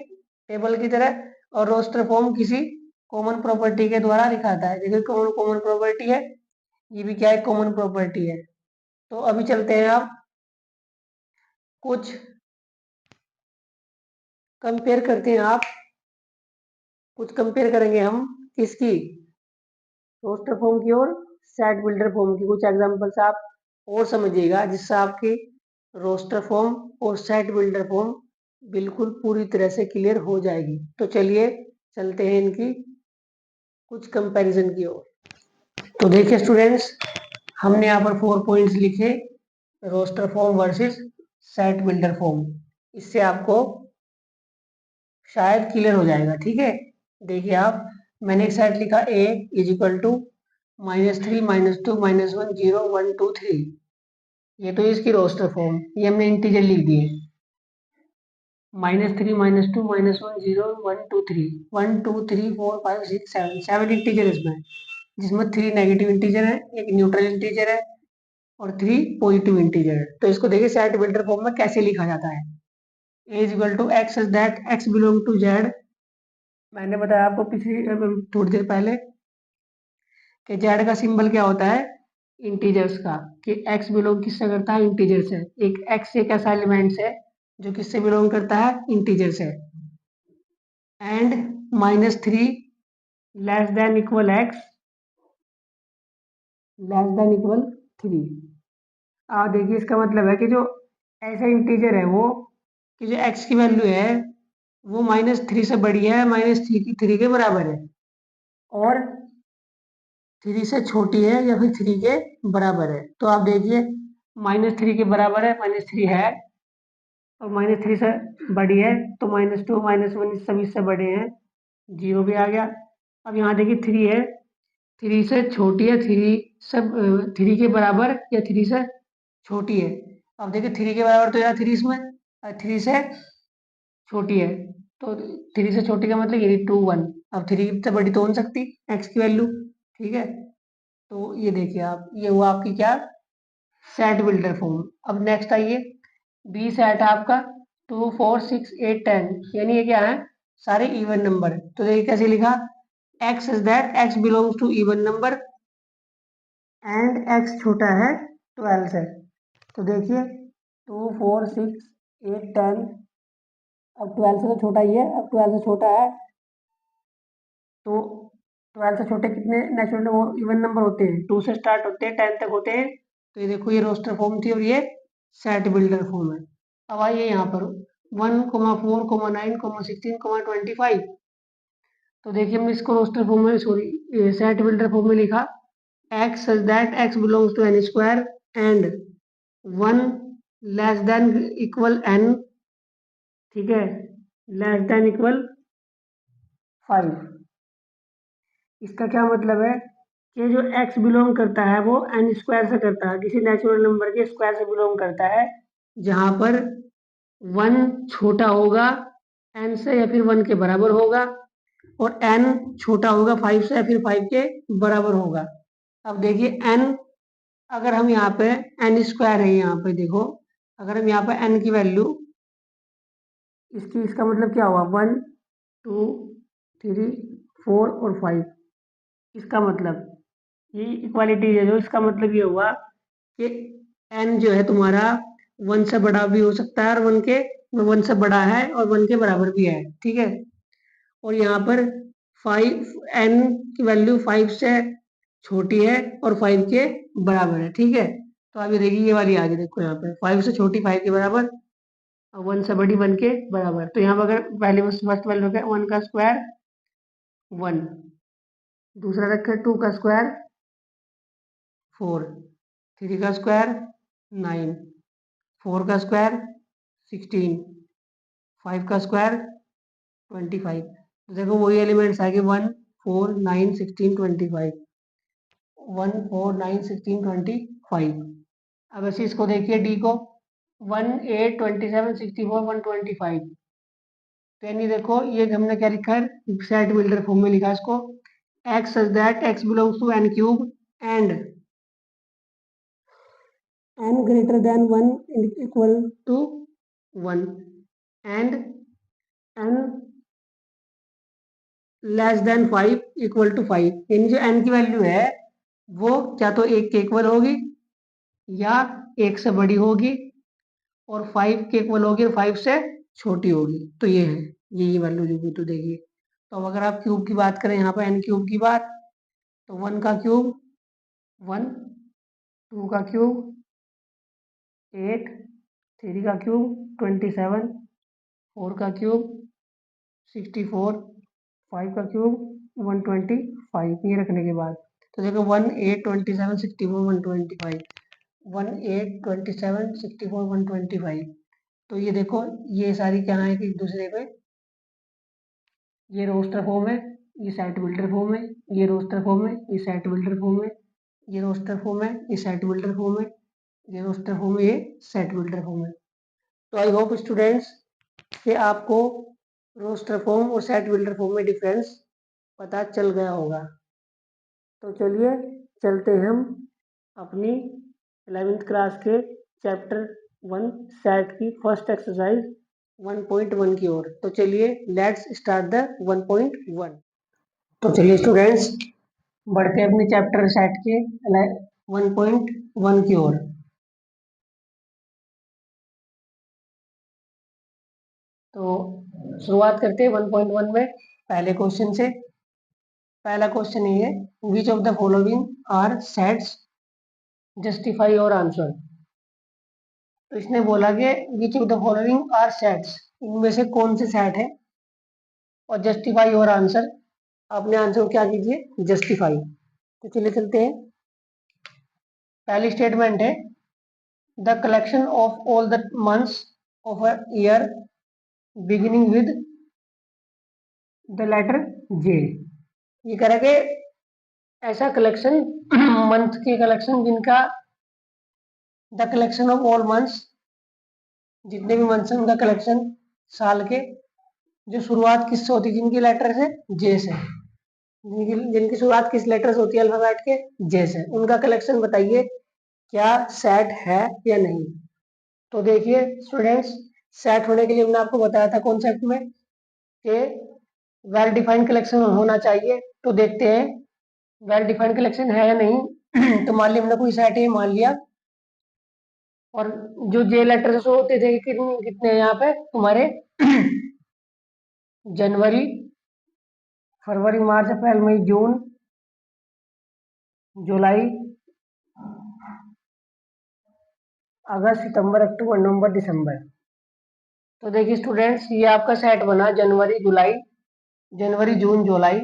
टेबल की तरह, और रोस्टर फॉर्म किसी कॉमन प्रॉपर्टी के द्वारा दिखाता है। देखिए कौन कॉमन प्रॉपर्टी है, ये भी क्या है, कॉमन प्रॉपर्टी है। तो अभी चलते हैं आप कुछ कंपेयर करते हैं, आप कुछ कंपेयर करेंगे हम किसकी, रोस्टर फॉर्म की और सेट बिल्डर फॉर्म की। कुछ एग्जांपल्स आप और समझिएगा जिससे आपकी रोस्टर फॉर्म और सेट बिल्डर फॉर्म बिल्कुल पूरी तरह से क्लियर हो जाएगी। तो चलिए चलते हैं इनकी कुछ कंपैरिजन की ओर। तो देखिए स्टूडेंट्स, हमने यहाँ पर 4 पॉइंट्स लिखे, roster form versus set builder form. इससे आपको शायद क्लियर हो जाएगा, ठीक है। देखिए आप, मैंने एक सेट लिखा a इज इक्वल टू -3 -2 -1 0 1 2 3। ये तो इसकी रोस्टर फॉर्म, ये हमने इंटीजर लिख दिए। -3 -2 -1 0 1 2 3 1 2 3 4 5 6 7 7 इंटीजर इसमें, जिसमें 3 नेगेटिव इंटीजर है, एक न्यूट्रल इंटीजर है और 3 पॉजिटिव इंटीजर है। तो इसको देखिए सेट बिल्डर फॉर्म में कैसे लिखा जाता है। a is equal to x such that x belong to z। मैंने बताया आपको पिछली थोड़ी देर पहले कि जेड का सिंबल क्या होता है, इंटीजर्स का, कि एक्स बिलोंग किससे करता है, इंटीजर से। एक एक्स एक ऐसा एलिमेंट है जो किससे बिलोंग करता है, इंटीजर से। And -3 less than equal x less than equal 3। आप देखिए इसका मतलब है कि जो ऐसा इंटीजर है वो, कि जो एक्स की वैल्यू है वो -3 से बड़ी है, -3 के बराबर है, और 3 से छोटी है या फिर 3 के बराबर है। तो आप देखिए -3 के बराबर है, -3 है, और -3 से बड़ी है तो -2 -1 सभी से बड़े हैं, 0 भी आ गया। अब यहाँ देखिए 3 है, 3 से छोटी है, 3 के बराबर या 3 से छोटी है। अब देखिए 3 के बराबर तो यार 3 इसमें, और 3 से छोटी है, तो 3 से छोटी का मतलब ये 2 1। अब 3 से बड़ी तो हो नहीं सकती एक्स की वैल्यू, ठीक है। तो ये देखिए आप, ये हुआ आपकी क्या, सेट बिल्डर फॉर्म। अब नेक्स्ट आइए, बी सेट है आपका 2 4 6 8 10, यानी ये क्या है, सारे इवन नंबर। तो देखिए कैसे लिखा, x is that x belongs to even number and x छोटा है 12 से। तो देखिए 2 4 6 8 10, अब 12 से तो छोटा ही है, अब 12 से छोटा है तो 12 से छोटे कितने नेचुरल वो इवन नंबर होते हैं, 2 से स्टार्ट होते हैं 10 तक होते हैं। तो ये देखो, ये रोस्टर फॉर्म थी और ये सेट बिल्डर फॉर्म है। अब आइए यहाँ पर 1 4 9 16 25। तो देखिए हमने इसको रोस्टर फॉर्म में, सॉरी सेट बिल्डर फॉर्म में लिखा, x such that x belongs to n square and 1 less than equal n, ठीक है, लेस देन इक्वल 5। इसका क्या मतलब है कि जो x बिलोंग करता है वो n स्क्वायर से करता है, किसी नेचुरल नंबर के स्क्वायर से बिलोंग करता है, जहां पर 1 छोटा होगा n से या फिर 1 के बराबर होगा, और n छोटा होगा 5 से या फिर 5 के बराबर होगा। अब देखिए n, अगर हम यहाँ पे n स्क्वायर है, यहाँ पे देखो, अगर हम यहाँ पे n की वैल्यू, इसका मतलब क्या हुआ, 1 2 3 4 और 5। इसका मतलब ये इक्वालिटी है, जो इसका मतलब ये हुआ कि n जो है तुम्हारा 1 से बड़ा भी हो सकता है, और 1 से बड़ा है और 1 के बराबर भी है, ठीक है। और यहाँ पर 5 n की वैल्यू 5 से छोटी है और 5 के बराबर है, ठीक है। तो अभी देखिए ये वाली आ गई, देखो यहाँ पे 5 से छोटी 5 के बराबर और 1 से बड़ी 1 के बराबर। तो यहाँ पर अगर वैल्यू फर्स्ट वैल्यू है 1 का स्क्वायर 1, दूसरा रखे 2 का स्क्वायर 4, 3 का स्क्वायर 9, 4 का स्क्वायर 16, 5 का स्क्वायर 25। तो देखो वही एलिमेंट्स आएंगे 1 4 9 16 25, 1 4 9 16 25। अब ऐसे इसको देखिए डी को, 1 8 27 64 125। तो यानी देखो ये हमने क्या लिखा है, सेट बिल्डर फॉर्म में लिखा है इसको, x such that x belongs to n cube and n greater than 1 equal to 1 and n less than 5 equal to 5, यानी जो n की वैल्यू है वो क्या तो 1 के इक्वल होगी या 1 से बड़ी होगी, और 5 के इक्वल होगी और 5 से छोटी होगी। तो ये है, ये वैल्यू जो भी तो देखिए। तो अब अगर आप क्यूब की बात करें यहाँ पर n क्यूब की बात, तो 1 का क्यूब 1, 2 का क्यूब 8, 3 का क्यूब 27, 4 का क्यूब 64, 5 का क्यूब 125, ये रखने के बाद तो देखो 1 8 27 64 125, 1 8 27 64 125। तो ये देखो ये सारी क्या है कि एक दूसरे पे, ये रोस्टर फॉर्म है, ये सेट बिल्डर फॉर्म है, ये रोस्टर फॉर्म है, ये सेट बिल्डर फॉर्म है, ये रोस्टर फॉर्म है, ये सेट बिल्डर फॉर्म है, ये रोस्टर फॉर्म है, ये सेट बिल्डर फॉर्म है। तो आई होप स्टूडेंट्स कि आपको रोस्टर फॉर्म और सेट बिल्डर फॉर्म में डिफरेंस पता चल गया होगा। तो चलिए चलते हैं हम अपनी 11th क्लास के चैप्टर 1 सेट की फर्स्ट एक्सरसाइज 1.1 की ओर। तो चलिए लेट्स स्टार्ट द 1.1। तो चलिए स्टूडेंट्स बढ़ते हैं अपने चैप्टर सेट के 1.1 की ओर। तो शुरुआत करते हैं 1.1 में पहले क्वेश्चन से। पहला क्वेश्चन ये है, which of the following are sets, justify और आंसर। तो इसने बोला कि which of the following are sets, इनमें से कौन से सेट है, और जस्टिफाई और आंसर, अपने आंसर को क्या कीजिए जस्टिफाई। तो चलिए चलते हैं। पहली स्टेटमेंट है, the collection of all the months of a year beginning with the letter J. ये कह रहा है कि ऐसा कलेक्शन मंथ के कलेक्शन जिनका, the collection of all months, जितने भी मंथ्स हैं उनका कलेक्शन साल के, जो शुरुआत किससे होती है, जिनकी लेटर से जे से, जिनकी शुरुआत किस लेटर से होती है अल्फाबेट के जे से, उनका कलेक्शन बताइए क्या सेट है या नहीं। तो देखिए स्टूडेंट्स, सेट होने के लिए मैंने आपको बताया था कॉन्सेप्ट में कि वेल डिफाइंड कलेक्शन होना चाहिए। तो देखते हैं वेल डिफाइंड कलेक्शन है या नहीं। तो मान लिया हमने कोई सेट है मान लिया, और जो जे लेटर से शुरू होते थे कितने यहाँ पे तुम्हारे जनवरी, फरवरी, मार्च, अप्रैल, मई, जून, जुलाई, अगस्त, सितंबर, अक्टूबर, नवंबर, दिसंबर। तो देखिए स्टूडेंट्स ये आपका सेट बना जनवरी जुलाई, जनवरी जून जुलाई,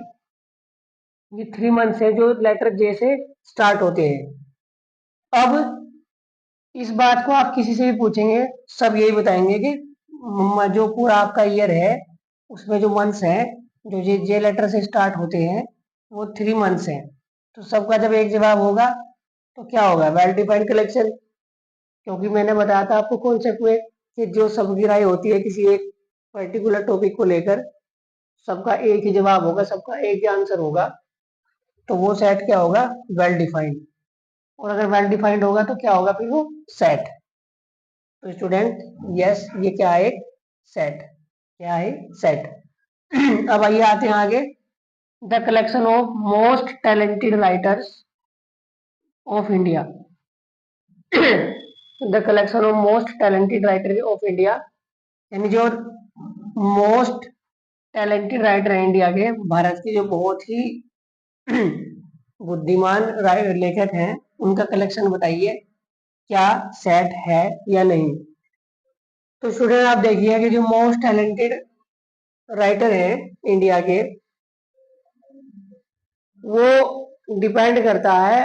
ये 3 मंथ्स है जो लेटर जे से स्टार्ट होते हैं। अब इस बात को आप किसी से भी पूछेंगे, सब यही बताएंगे कि जो पूरा आपका ईयर है उसमें जो मंथ्स हैं जो जे लेटर से स्टार्ट होते हैं वो 3 मंथ्स हैं। तो सबका जब एक जवाब होगा तो क्या होगा, वेल डिफाइंड कलेक्शन। क्योंकि मैंने बताया था आपको कॉन्सेप्ट में कि जो सबकी राय होती है किसी एक पर्टिकुलर टॉपिक को लेकर, सबका एक ही जवाब होगा, सबका एक ही आंसर होगा, तो वो सेट क्या होगा, वेल डिफाइंड। और अगर वेल डिफाइंड होगा तो क्या होगा फिर वो सेट। तो स्टूडेंट यस ये क्या है, सेट, क्या है सेट। अब आइए आते हैं आगे, the collection of most talented writers of India. The collection of most talented writer of India, यानी जो मोस्ट टैलेंटेड राइटर है इंडिया के, भारत के जो बहुत ही बुद्धिमान लेखक हैं, उनका कलेक्शन बताइए क्या सेट है या नहीं। तो स्टूडेंट आप देखिए कि जो मोस्ट टैलेंटेड राइटर है इंडिया के, वो डिपेंड करता है,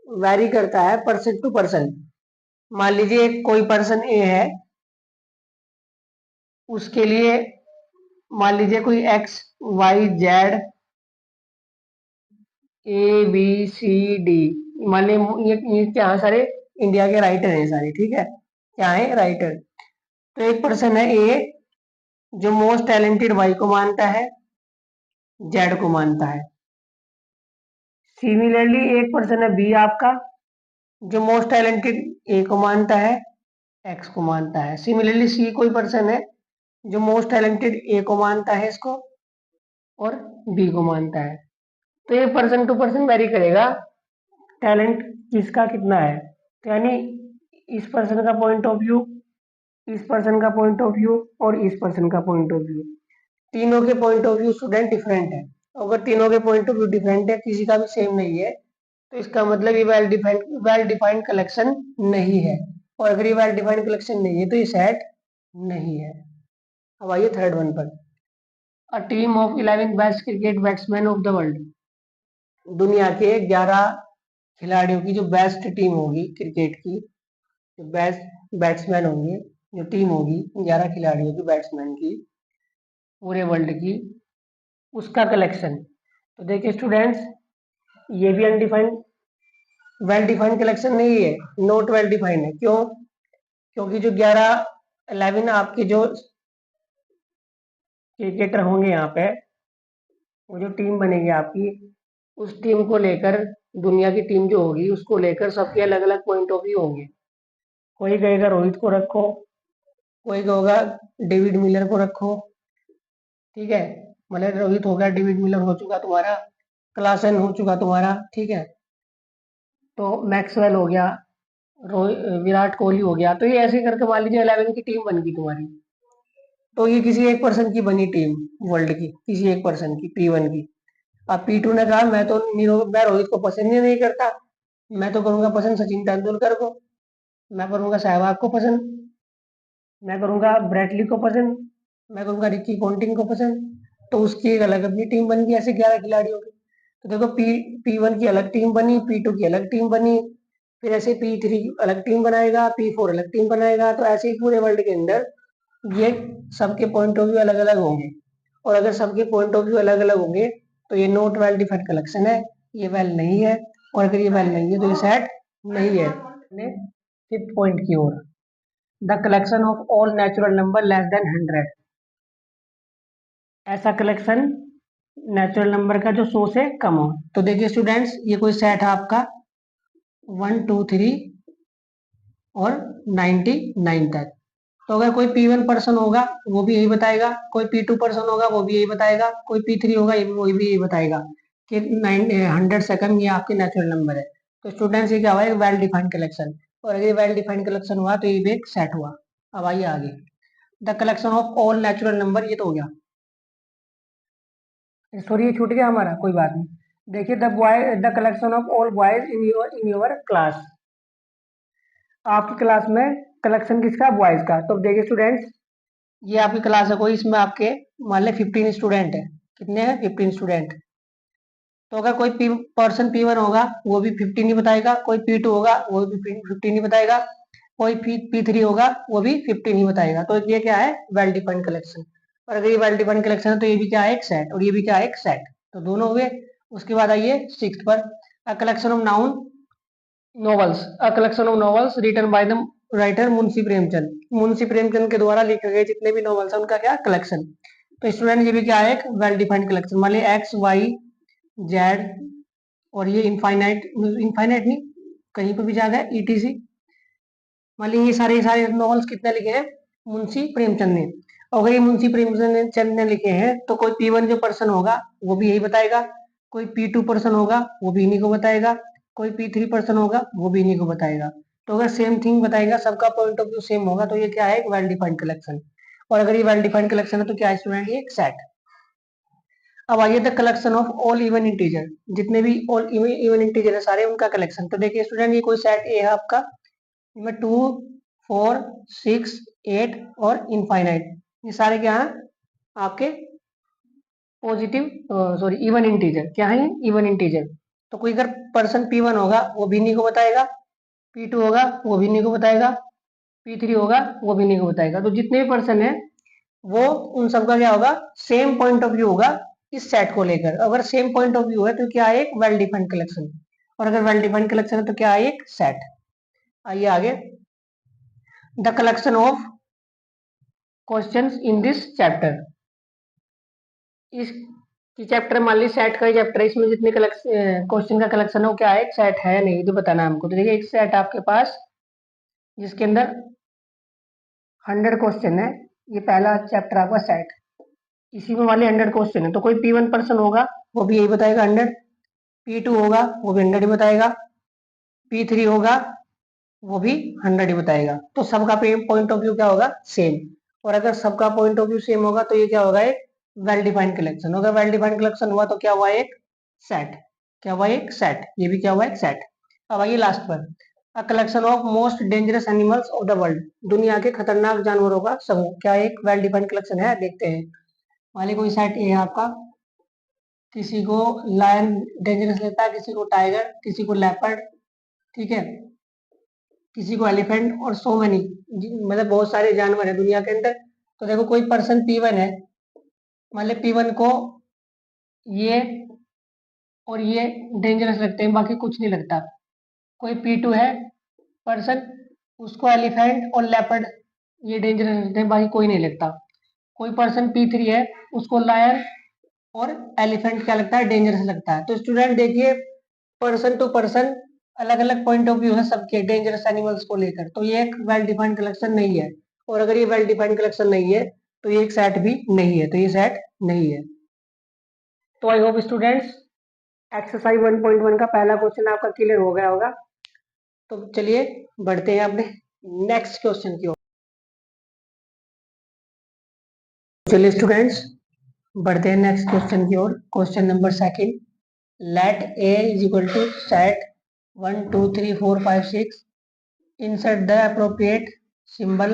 वैरी करता है पर्सन टू पर्सन। मान लीजिए कोई पर्सन ए है, उसके लिए मान लीजिए कोई X Y Z A B C D, मान लीजिए ये क्या सारे इंडिया के राइटर हैं सारे, ठीक है, क्या है राइटर। तो एक पर्सन है ए जो मोस्ट टैलेंटेड वाई को मानता है, जेड को मानता है। सिमिलरली एक पर्सन है बी आपका जो मोस्ट टैलेंटेड ए को मानता है, एक्स को मानता है। सिमिलरली सी कोई पर्सन है जो मोस्ट टैलेंटेड ए को मानता है इसको, और बी को मानता है। तो ये पर्सन टू पर्सन वेरी करेगा टैलेंट किसका कितना है। तो यानी इस पर्सन का पॉइंट ऑफ व्यू, इस पर्सन का पॉइंट ऑफ व्यू और इस पर्सन का पॉइंट ऑफ व्यू, तीनों के point of view student different है। अगर तीनों के पॉइंट ऑफ व्यू डिफरेंट है, किसी का भी सेम नहीं है, तो इसका मतलब ये वेल डिफाइंड कलेक्शन नहीं है। और अगर ये वेल डिफाइंड कलेक्शन नहीं है तो ये सेट नहीं है। अब आइए थर्ड वन पर। A team of 11 best cricket batsman of the world, दुनिया के 11 खिलाड़ियों की जो बेस्ट टीम होगी क्रिकेट की, जो बेस्ट बैट्समैन होंगे, जो टीम होगी 11 खिलाड़ियों की बैट्समैन की पूरे वर्ल्ड की, उसका कलेक्शन। तो देखिए स्टूडेंट्स, ये भी अनडिफाइंड वेल डिफाइंड कलेक्शन नहीं है, नॉट वेल डिफाइंड है। क्यों? क्योंकि जो 11 आपके जो क्रिकेटर होंगे यहाँ पे, वो जो टीम बनेगी आपकी, उस टीम को लेकर, दुनिया की टीम जो होगी उसको लेकर सबके अलग अलग पॉइंट ऑफ व्यू होंगे। कोई कहेगा रोहित को रखो, कोई कहेगा डेविड मिलर को रखो, ठीक है। मतलब रोहित हो गया, डेविड मिलर हो चुका तुम्हारा, क्लासन हो चुका तुम्हारा, ठीक है। तो मैक्सवेल हो गया, विराट कोहली हो गया। तो ये ऐसे करके मान लीजिए 11 की टीम बन गई तुम्हारी। तो ये किसी एक पर्सन की बनी टीम, वर्ल्ड की किसी एक पर्सन की, P1 की। अब P2 ने कहा मैं तो मैं रोहित को पसंद ही नहीं करता, मैं तो करूंगा पसंद सचिन तेंदुलकर को, मैं करूंगा सहवाग को पसंद, मैं करूंगा ब्रेटली को पसंद, मैं करूंगा रिकी पॉन्टिंग को पसंद। तो उसकी एक अलग अपनी टीम बन गई, ऐसे 11 खिलाड़ियों की। तो देखो P1 की अलग टीम बनी, P2 की अलग टीम बनी, फिर ऐसे P3 अलग टीम बनाएगा, P4 अलग टीम बनाएगा। तो ऐसे ही पूरे वर्ल्ड के अंदर ये सबके पॉइंट ऑफ व्यू अलग अलग होंगे। और अगर सबके पॉइंट ऑफ व्यू अलग अलग होंगे तो ये नॉट वेल डिफाइंड कलेक्शन है, ये वेल नहीं है। और अगर ये वेल नहीं है तो ये सेट नहीं है। फिफ्थ पॉइंट की ओर, the collection of all natural number less than 100, ऐसा कलेक्शन नेचुरल नंबर का जो 100 से कम हो। तो देखिए स्टूडेंट्स, ये कोई सेट है आपका 1 2 3 और 99 तक। तो अगर कोई P1 पर्सन होगा वो भी यही बताएगा, कोई P2 पर्सन होगा वो भी यही बताएगा, कोई P3 होगा वो भी यही बताएगा कि 100 से कम ये आपके नेचुरल नंबर है। तो स्टूडेंट्स, ये क्या हुआ? एक वेल डिफाइंड कलेक्शन। और अगर ये वेल डिफाइंड कलेक्शन हुआ तो ये भी एक सेट हुआ। अब आइए आगे, the collection of all natural number, ये तो हो गया। सॉरी ये छूट गया हमारा, कोई बात नहीं। देखिए the collection of all boys in your class, आपकी क्लास में कलेक्शन किसका? बॉयज का। तो देखिए स्टूडेंट्स, ये आपकी क्लास है कोई, इसमें आपके मान लें 15 स्टूडेंट है। कितने हैं? 15 स्टूडेंट। तो अगर कोई पर्सन P1 होगा वो भी 15 ही बताएगा, कोई P2 होगा वो भी 15 ही बताएगा, कोई P3 होगा वो भी 15 ही बताएगा। तो ये क्या है? Well defined collection. और अगर ये वेल डिफाइंड कलेक्शन है तो ये भी क्या है? एक सेट। और ये भी क्या है? एक सेट। तो दोनों हुए। उसके बाद आइए सिक्स्थ पर, a collection of noun novels, a collection of novels written by the writer Munshi Premchand, Munshi Premchand के द्वारा लिखे गए जितने भी नॉवेल्स हैं उनका क्या? कलेक्शन। तो स्टूडेंट, ये भी क्या है? एक वेल डिफाइंड कलेक्शन। मान लीजिए एक्स वाई जेड, और ये इनफाइनाइट, इनफाइनाइट नहीं, कहीं पर भी जा गया ईटीसी। मान लीजिए ये सारे नॉवेल्स कितने लिखे हैं? मुंशी प्रेमचंद ने। और अगर ये मुंशी प्रेमचंद ने लिखे हैं तो कोई P1 जो पर्सन होगा वो भी यही बताएगा, कोई P2 पर्सन होगा वो भी इन्हीं को बताएगा, कोई P3 पर्सन होगा वो भी इन्हीं को बताएगा। तो अगर सेम थिंग बताएगा, सबका पॉइंट ऑफ व्यू सेम होगा, तो ये क्या है? एक वेल डिफाइंड कलेक्शन। और अगर ये वेल डिफाइंड कलेक्शन है तो क्या है स्टूडेंट? ये एक सेट। अब आइए the collection of all even integer, जितने भी ऑल इवन इंटीजर है सारे, उनका कलेक्शन। तो देखिए स्टूडेंट, ये कोई सेट ए है आपका, इनमें 2 4 6 8 और इनफाइनाइट, ये सारे क्या हैं? आपके पॉजिटिव, सॉरी इवन इंटीजर। क्या है? Even integer. तो कोई अगर पर्सन P1 होगा वो भी नहीं को बताएगा, P2 होगा वो भी नहीं को बताएगा, P3 होगा वो भी नहीं को बताएगा। तो जितने भी पर्सन है वो, उन सबका क्या होगा? सेम पॉइंट ऑफ व्यू होगा इस सेट को लेकर। अगर सेम पॉइंट ऑफ व्यू है तो क्या है? एक वेल डिफाइंड कलेक्शन। और अगर वेल डिफाइंड कलेक्शन है तो क्या है? एक सेट। आइए आगे, the collection of questions in this chapter, इस चैप्टर, मान लीजिए सेट का ही चैप्टर है, इसमें जितने क्वेश्चन का कलेक्शन है वो क्या है? एक सेट है नहीं, तो बताना हमको। तो देखिए एक सेट आपके पास जिसके अंदर 100 क्वेश्चन है, ये पहला चैप्टर आपका सेट। इसी में वाले 100 क्वेश्चन है, तो कोई P1 पर्सन होगा वो भी यही बताएगा 100, P2 होगा वो भी 100 ही बताएगा, P3 होगा वो भी 100 ही बताएगा। तो सबका पॉइंट ऑफ व्यू क्या होगा, सेम। और अगर सबका पॉइंट ऑफ व्यू सेम होगा तो ये क्या होगा, एक वेल डिफाइंड कलेक्शन होगा। वेल डिफाइंड कलेक्शन हुआ तो क्या हुआ, एक सेट। क्या हुआ, एक सेट। ये भी क्या हुआ, एक सेट। अब आइए लास्ट पर, a collection of most dangerous animals of the world, दुनिया के खतरनाक जानवरों का समूह, क्या एक वेल डिफाइंड कलेक्शन है, देखते हैं। वाले कोई सेट ये है आपका, किसी को लायन डेंजरस लगता है, किसी को टाइगर, किसी को लेपर्ड, ठीक है, किसी को एलिफेंट, और सो मैनी, मतलब बहुत सारे जानवर है दुनिया के अंदर। तो देखो कोई पर्सन P1 है, मतलब P1 को ये और ये डेंजरस लगते हैं, बाकी कुछ नहीं लगता। कोई P2 है पर्सन, उसको एलिफेंट और लेपर्ड ये डेंजरस लगते हैं, बाकी कोई नहीं लगता। कोई पर्सन P3 है, उसको लायन और एलिफेंट क्या लगता है, डेंजरस लगता है। तो स्टूडेंट देखिए, पर्सन टू पर्सन अलग अलग पॉइंट ऑफ व्यू है सबके डेंजरस एनिमल्स को लेकर, तो ये एक वेल डिफाइंड कलेक्शन नहीं है। और अगर ये वेल डिफाइंड कलेक्शन नहीं है तो ये एक सेट भी नहीं है, तो ये सेट नहीं है। तो आई होप स्टूडेंट्स एक्सरसाइज 1.1 का पहला क्वेश्चन आपका क्लियर हो गया होगा। तो चलिए बढ़ते हैं अपने नेक्स्ट क्वेश्चन की ओर। चलिए स्टूडेंट्स बढ़ते हैं नेक्स्ट क्वेश्चन की ओर। Question number second, let A is equal to set 1 2 3 4 5 6, insert the appropriate symbol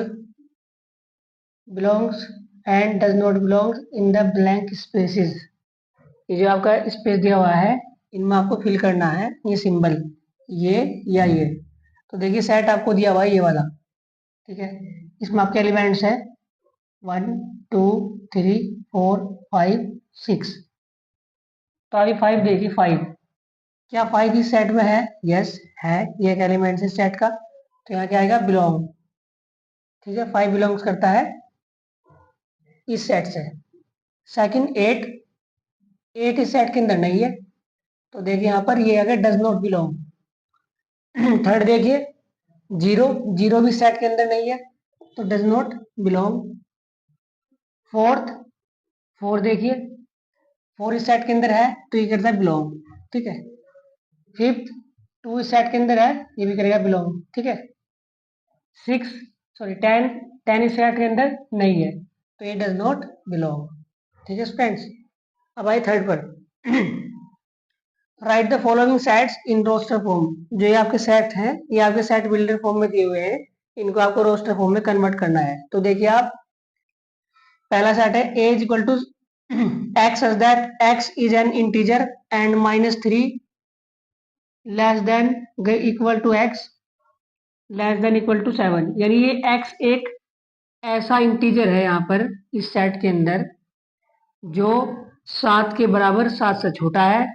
belongs and does not belong in the blank spaces। ये जो आपका स्पेस दिया हुआ है इनमें आपको फिल करना है ये सिंबल, ये या ये। तो देखिए सेट आपको दिया हुआ है ये वाला, ठीक है, इसमें आपके एलिमेंट्स है 1 2 3 4 5 6। तो अभी 5 देखिए, 5 क्या 5 इस सेट में है, यस है, ये एक एलिमेंट है सेट का, तो यहाँ क्या आएगा, बिलोंग। ठीक है, 5 बिलोंग्स करता है इस सेट से। सेकंड 8, 8 इस सेट के अंदर नहीं है, तो देखिए यहाँ पर ये अगर डज नॉट बिलोंग। थर्ड देखिए 0, 0 भी सेट के अंदर नहीं है, तो डज नॉट बिलोंग। फोर्थ 4 देखिए, 4 इस सेट के अंदर है तो ये करता है बिलोंग, ठीक है। फिफ्थ 2 इस सेट के अंदर है, ये भी करेगा बिलोंग, ठीक है। 6 सॉरी 10, 10 इस सेट के अंदर नहीं है, तो ये डज नॉट बिलोंग, ठीक है फ्रेंड्स। अब आए थर्ड पर, write the following sets in roster form. जो ये आपके सेट हैं ये आपके सेट बिल्डर फॉर्म में दिए हुए हैं, इनको आपको रोस्टर फॉर्म में कन्वर्ट करना है। तो देखिए आप, पहला सेट है a is equal to x such that x is an integer and -3 less than equal to x less than equal to 7। यानी ये x एक ऐसा इंटीजर है यहाँ पर इस सेट के अंदर जो 7 के बराबर, 7 से छोटा है,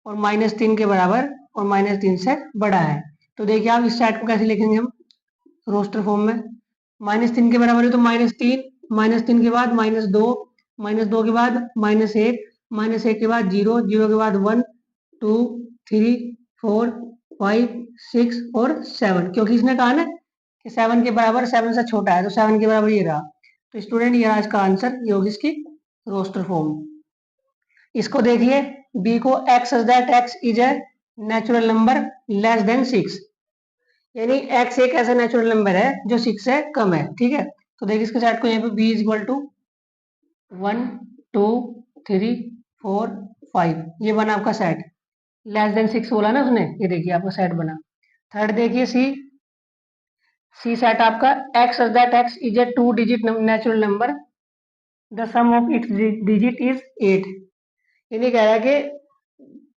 और -3 के बराबर और -3 से बड़ा है। तो देखिए आप इस सेट को कैसे लिखेंगे हम रोस्टर फॉर्म में, -3 के बराबर है तो -3, -3 के बाद -2, -2 के बाद -1, -1 के बाद 0, 0 के बाद 1 2 3 4 5 6 और 7, क्योंकि इसने कहा ना कि 7 के बराबर 7 से छोटा है, तो 7 के बराबर ये रहा। तो स्टूडेंट ये रहा इसका आंसर, ये होगी इसकी रोस्टर फॉर्म। इसको देखिए b को x such that x is a natural number less then 6, यानी x एक ऐसा नेचुरल नंबर है जो 6 से कम है, ठीक है। तो देखिए इसके सेट को यहाँ पे b इज इक्वल टू 1 2 3 4 5, ये बना आपका सेट। लेस देन 6 बोला ना उसने, ये देखिए आपका सेट बना। थर्ड देखिए सी सेट आपका x such that x is a 2 digit natural number, the sum of its digit is 8। यानी कह रहा है कि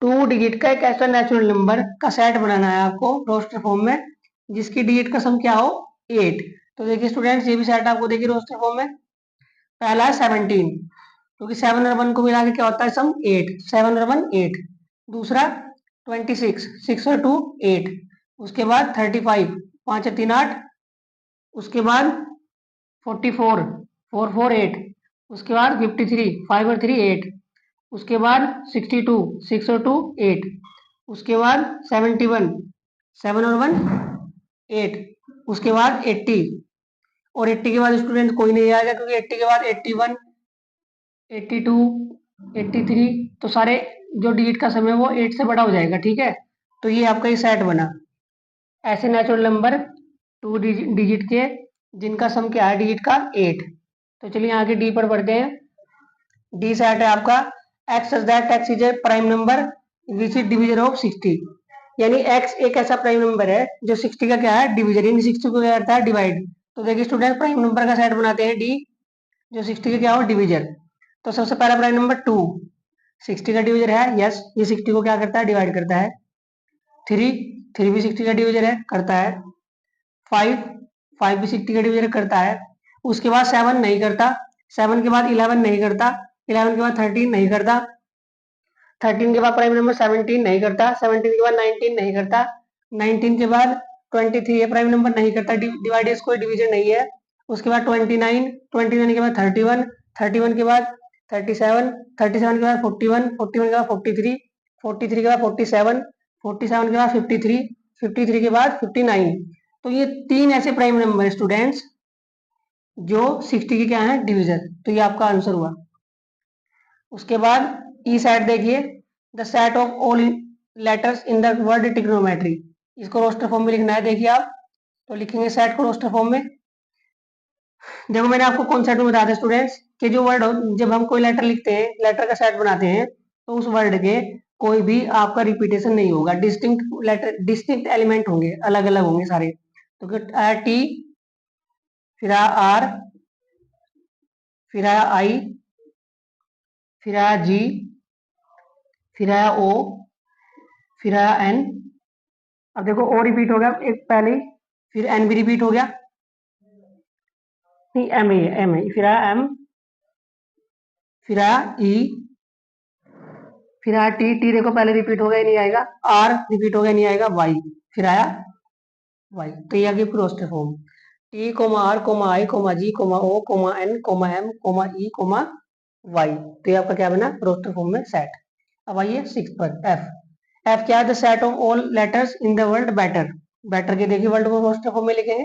2 डिजिट का एक ऐसा नेचुरल नंबर का सेट बनाना है आपको रोस्टर फॉर्म में जिसकी डिजिट का सम क्या हो, 8। तो देखिए स्टूडेंट्स ये भी सेट आपको देखिए रोस्टर फॉर्म में, पहला है 17, क्योंकि 7 और 1 को मिला के क्या होता है सम 8, 7 और 1 8। दूसरा 26, 6 और 2 8। उसके बाद 35, 5 और 3 8। उसके बाद 44, 4 4 8। उसके बाद 53, 5 और 3 8। उसके बाद 62, 6 और 2 8। उसके बाद 71, 7 और 1 8। उसके बाद 80, और 80 के बाद स्टूडेंट कोई नहीं आएगा क्योंकि 80 के बाद 81 82, 83, तो सारे जो डिजिट का समय वो 8 से बड़ा हो जाएगा, ठीक है। तो ये आपका ये सेट बना। ऐसे नेचुरल नंबर 2 डिजिट के जिनका सम क्या है डिजिट का 8। तो चलिए आगे डी पर बढ़ते हैं। डी सेट है आपका x such that x is a prime number which is division of 60। यानी x एक ऐसा प्राइम नंबर है जो 60 का क्या है डिविजन, यानी 60 को क्या करता है डिवाइड। तो देखिए स्टूडेंट प्राइम नंबर का सेट बनाते हैं डी जो 60 का क्या हो डिविजन। तो सबसे पहला प्राइम नंबर 2 60 का डिविजन है, यस ये 60 को क्या करता है डिवाइड करता है। 3 3 भी 60 का डिविजन है, करता है। 5 5 भी 60 का डिविजन करता है। उसके बाद 7 नहीं करता, 7 के बाद 11 नहीं करता, 11 के बाद 13 नहीं करता, 13 के बाद प्राइम नंबर 17 नहीं करता, 17 के बाद 19 नहीं करता, 19 के बाद 23 है प्राइम नंबर नहीं करता, डिवाइडेड कोई डिवीजन नहीं है। उसके बाद 29, 29 के बाद 31, 31 के बाद 37, 37 के बाद 41, 41 के बाद 43, 43 के बाद 47, 47 के बाद 53, 53 के बाद 59। तो ये तीन ऐसे प्राइम नंबर है स्टूडेंट्स जो 60 के क्या है डिवीजन। तो ये आपका आंसर हुआ। उसके बाद ई सेट देखिए the set of all letters in the word trigonometry. इसको रोस्टर फॉर्म में लिखना है। देखिए आप तो लिखेंगे सेट को रोस्टर फॉर्म में। देखो मैंने आपको कॉन्सेप्ट में बताया था स्टूडेंट्स कि जो वर्ड जब हम कोई लेटर लिखते हैं लेटर का सेट बनाते हैं तो उस वर्ड के कोई भी आपका रिपीटेशन नहीं होगा, डिस्टिंक्ट लेटर डिस्टिंक्ट एलिमेंट होंगे, अलग अलग होंगे सारे। तो टी, फिर आया आर, फिर आया आई, फिर आया जी, फिर आया ओ, फिर आया एन। अब देखो ओ रिपीट हो गया एक पहले ही, फिर एन भी रिपीट हो गया, नहीं एम ही है, एम है, फिर आया एम, फिर आया ई, फिर आया टी, टी देखो पहले रिपीट हो गया नहीं आएगा, आर रिपीट हो गया नहीं आएगा, वाई, फिर आया वाई। तो ये आ गया roster form. T comma R comma I comma G comma O comma N comma M comma E comma Y. तो ये आपका क्या बना प्रोस्टर फॉर्म में सेट। अब आइए सिक्स पर एफ। एफ क्या है the set of all letters in the world better. Better के देखिए वर्ल्ड को प्रोस्टर फॉर्म में लिखेंगे।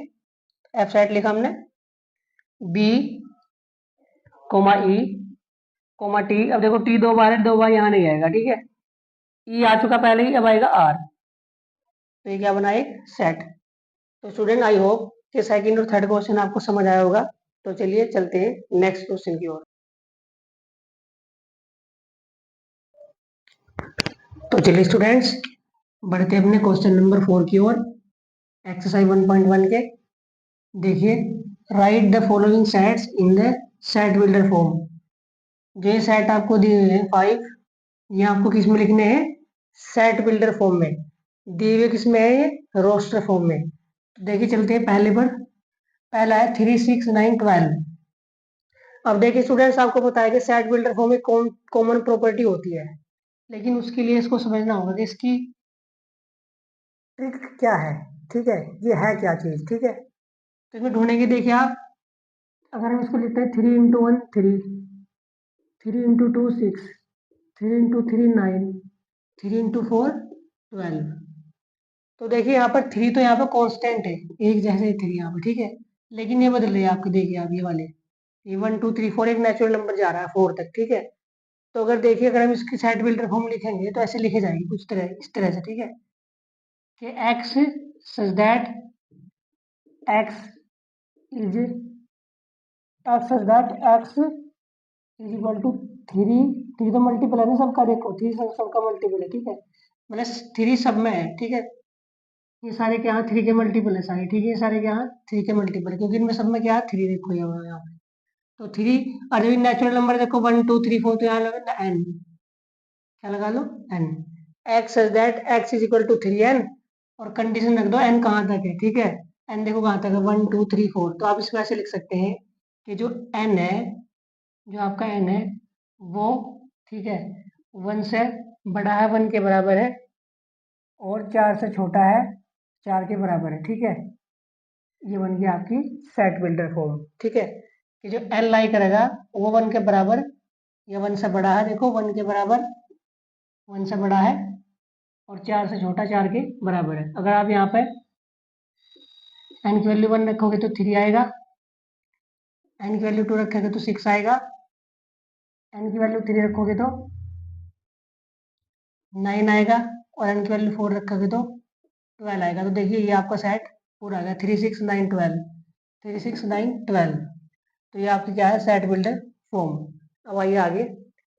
एफ सेट लिखा हमने B comma E comma T. अब देखो टी दो बार है, दो बार यहाँ नहीं आएगा, ठीक है। ई आ चुका पहले ही, अब आएगा आर। तो ये क्या बना एक सेट। तो स्टूडेंट आई होप कि सेकंड और थर्ड क्वेश्चन आपको समझ आया होगा। तो चलिए चलते हैं नेक्स्ट क्वेश्चन की ओर। तो चलिए स्टूडेंट्स बढ़ते हैं अपने क्वेश्चन नंबर 4 की ओर, एक्सरसाइज 1.1 के। देखिए right the following sets in the set builder form. जो ये सेट आपको दिए हुए हैं 5, ये आपको किस में लिखने हैं सेट बिल्डर फॉर्म में। दिए हुए किस में है ये रोस्टर फॉर्म में। तो देखिए चलते हैं पहले पर। पहला है 3, 6, 9, 12। अब देखिए स्टूडेंट्स आपको पता है कि सेट बिल्डर फॉर्म में कॉमन प्रॉपर्टी होती है, लेकिन उसके लिए इसको समझना होगा कि इसकी ट्रिक क्या है, ठीक है, ये है क्या चीज, ठीक है। तो इसमें ढूंढेंगे। देखिए आप अगर हम इसको लिखते हैं 3 × 1 3, 3 × 2 6, 3 × 3 9, 3 × 4 12। तो देखिए यहाँ पर 3 तो यहाँ पर कांस्टेंट है, एक जैसे ही 3 यहाँ पर, ठीक है। लेकिन ये बदल रहे हैं आपके, देखिए आप ये वाले ये 1 2 3 4 एक नेचुरल नंबर जा रहा है 4 तक, ठीक है। तो अगर देखिए अगर हम इसकी सेट बिल्डर फॉर्म लिखेंगे तो ऐसे लिखे जाएंगे कुछ तरह इस तरह से, ठीक है कि x such that x is such that x is equal to 3। 3 तो मल्टीपल है ना सबका, देखो 3 सबका मल्टीपल है, ठीक है। मतलब 3 सब में है, ठीक है। ये सारे के यहाँ 3 के मल्टीपल है सारे, ठीक है। ये सारे के यहाँ 3 के मल्टीपल है क्योंकि इनमें सब में क्या है 3, देखो ये यहाँ पे। तो 3 और जब नेचुरल नंबर देखो 1 2 3 4 तो यहाँ लगा n, क्या लगा लो n। x such that x is equal to 3n और कंडीशन रख दो n कहाँ तक है, ठीक है। n देखो कहाँ तक है 1 2 3 4। तो आप इसको ऐसे लिख सकते हैं कि जो n है, जो आपका n है वो, ठीक है, 1 से बड़ा है, 1 के बराबर है, और 4 से छोटा है, 4 के बराबर है, ठीक है। ये बन गया आपकी सेट बिल्डर फॉर्म, ठीक है। कि जो n लाई करेगा वो 1 के बराबर या 1 से बड़ा है, देखो 1 के बराबर, 1 से बड़ा है, और 4 से छोटा 4 के बराबर है। अगर आप यहाँ पे n की वैल्यू 1 रखोगे तो 3 आएगा, n की वैल्यू 2 रखोगे तो 6 आएगा, n की वैल्यू 3 रखोगे तो 9 आएगा, और n की वैल्यू 4 रखोगे तो 12 आएगा। तो देखिए ये आपका सेट पूरा आ गया, 3 6 9 12, 3 6 9 12। तो ये आपकी क्या है, सेट बिल्डर फॉर्म। अब आइए आगे,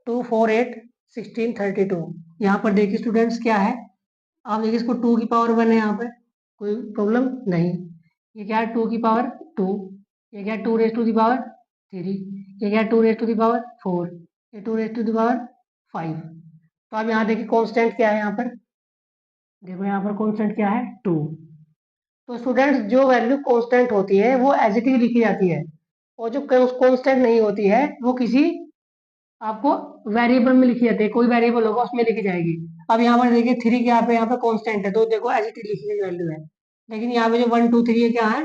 2 4 8 16 32। यहाँ पर देखिए स्टूडेंट्स क्या है, आप देखिए इसको 2 की पावर 1 है, यहाँ पर कोई प्रॉब्लम नहीं। ये क्या है, 2 की पावर 2, ये क्या है 2 रेज टू दी पावर 3, ये क्या है 2 रेज टू दी पावर 4, ये 2 रेज टू दी पावर 5। तो अब यहाँ देखिए कांस्टेंट क्या है, यहाँ पर देखो यहाँ पर कांस्टेंट क्या है 2। तो स्टूडेंट्स जो वैल्यू कांस्टेंट होती है वो एज इट इज लिखी जाती है, और जो कांस्टेंट नहीं होती है वो किसी आपको वेरिएबल में लिखी जाती है, कोई वेरिएबल होगा उसमें लिखी जाएगी। अब यहाँ पर देखिए 3 के यहाँ पे कांस्टेंट है, तो देखो एज इट इज लिखी गई वैल्यू है। लेकिन यहाँ पे जो 1 2 3 क्या है,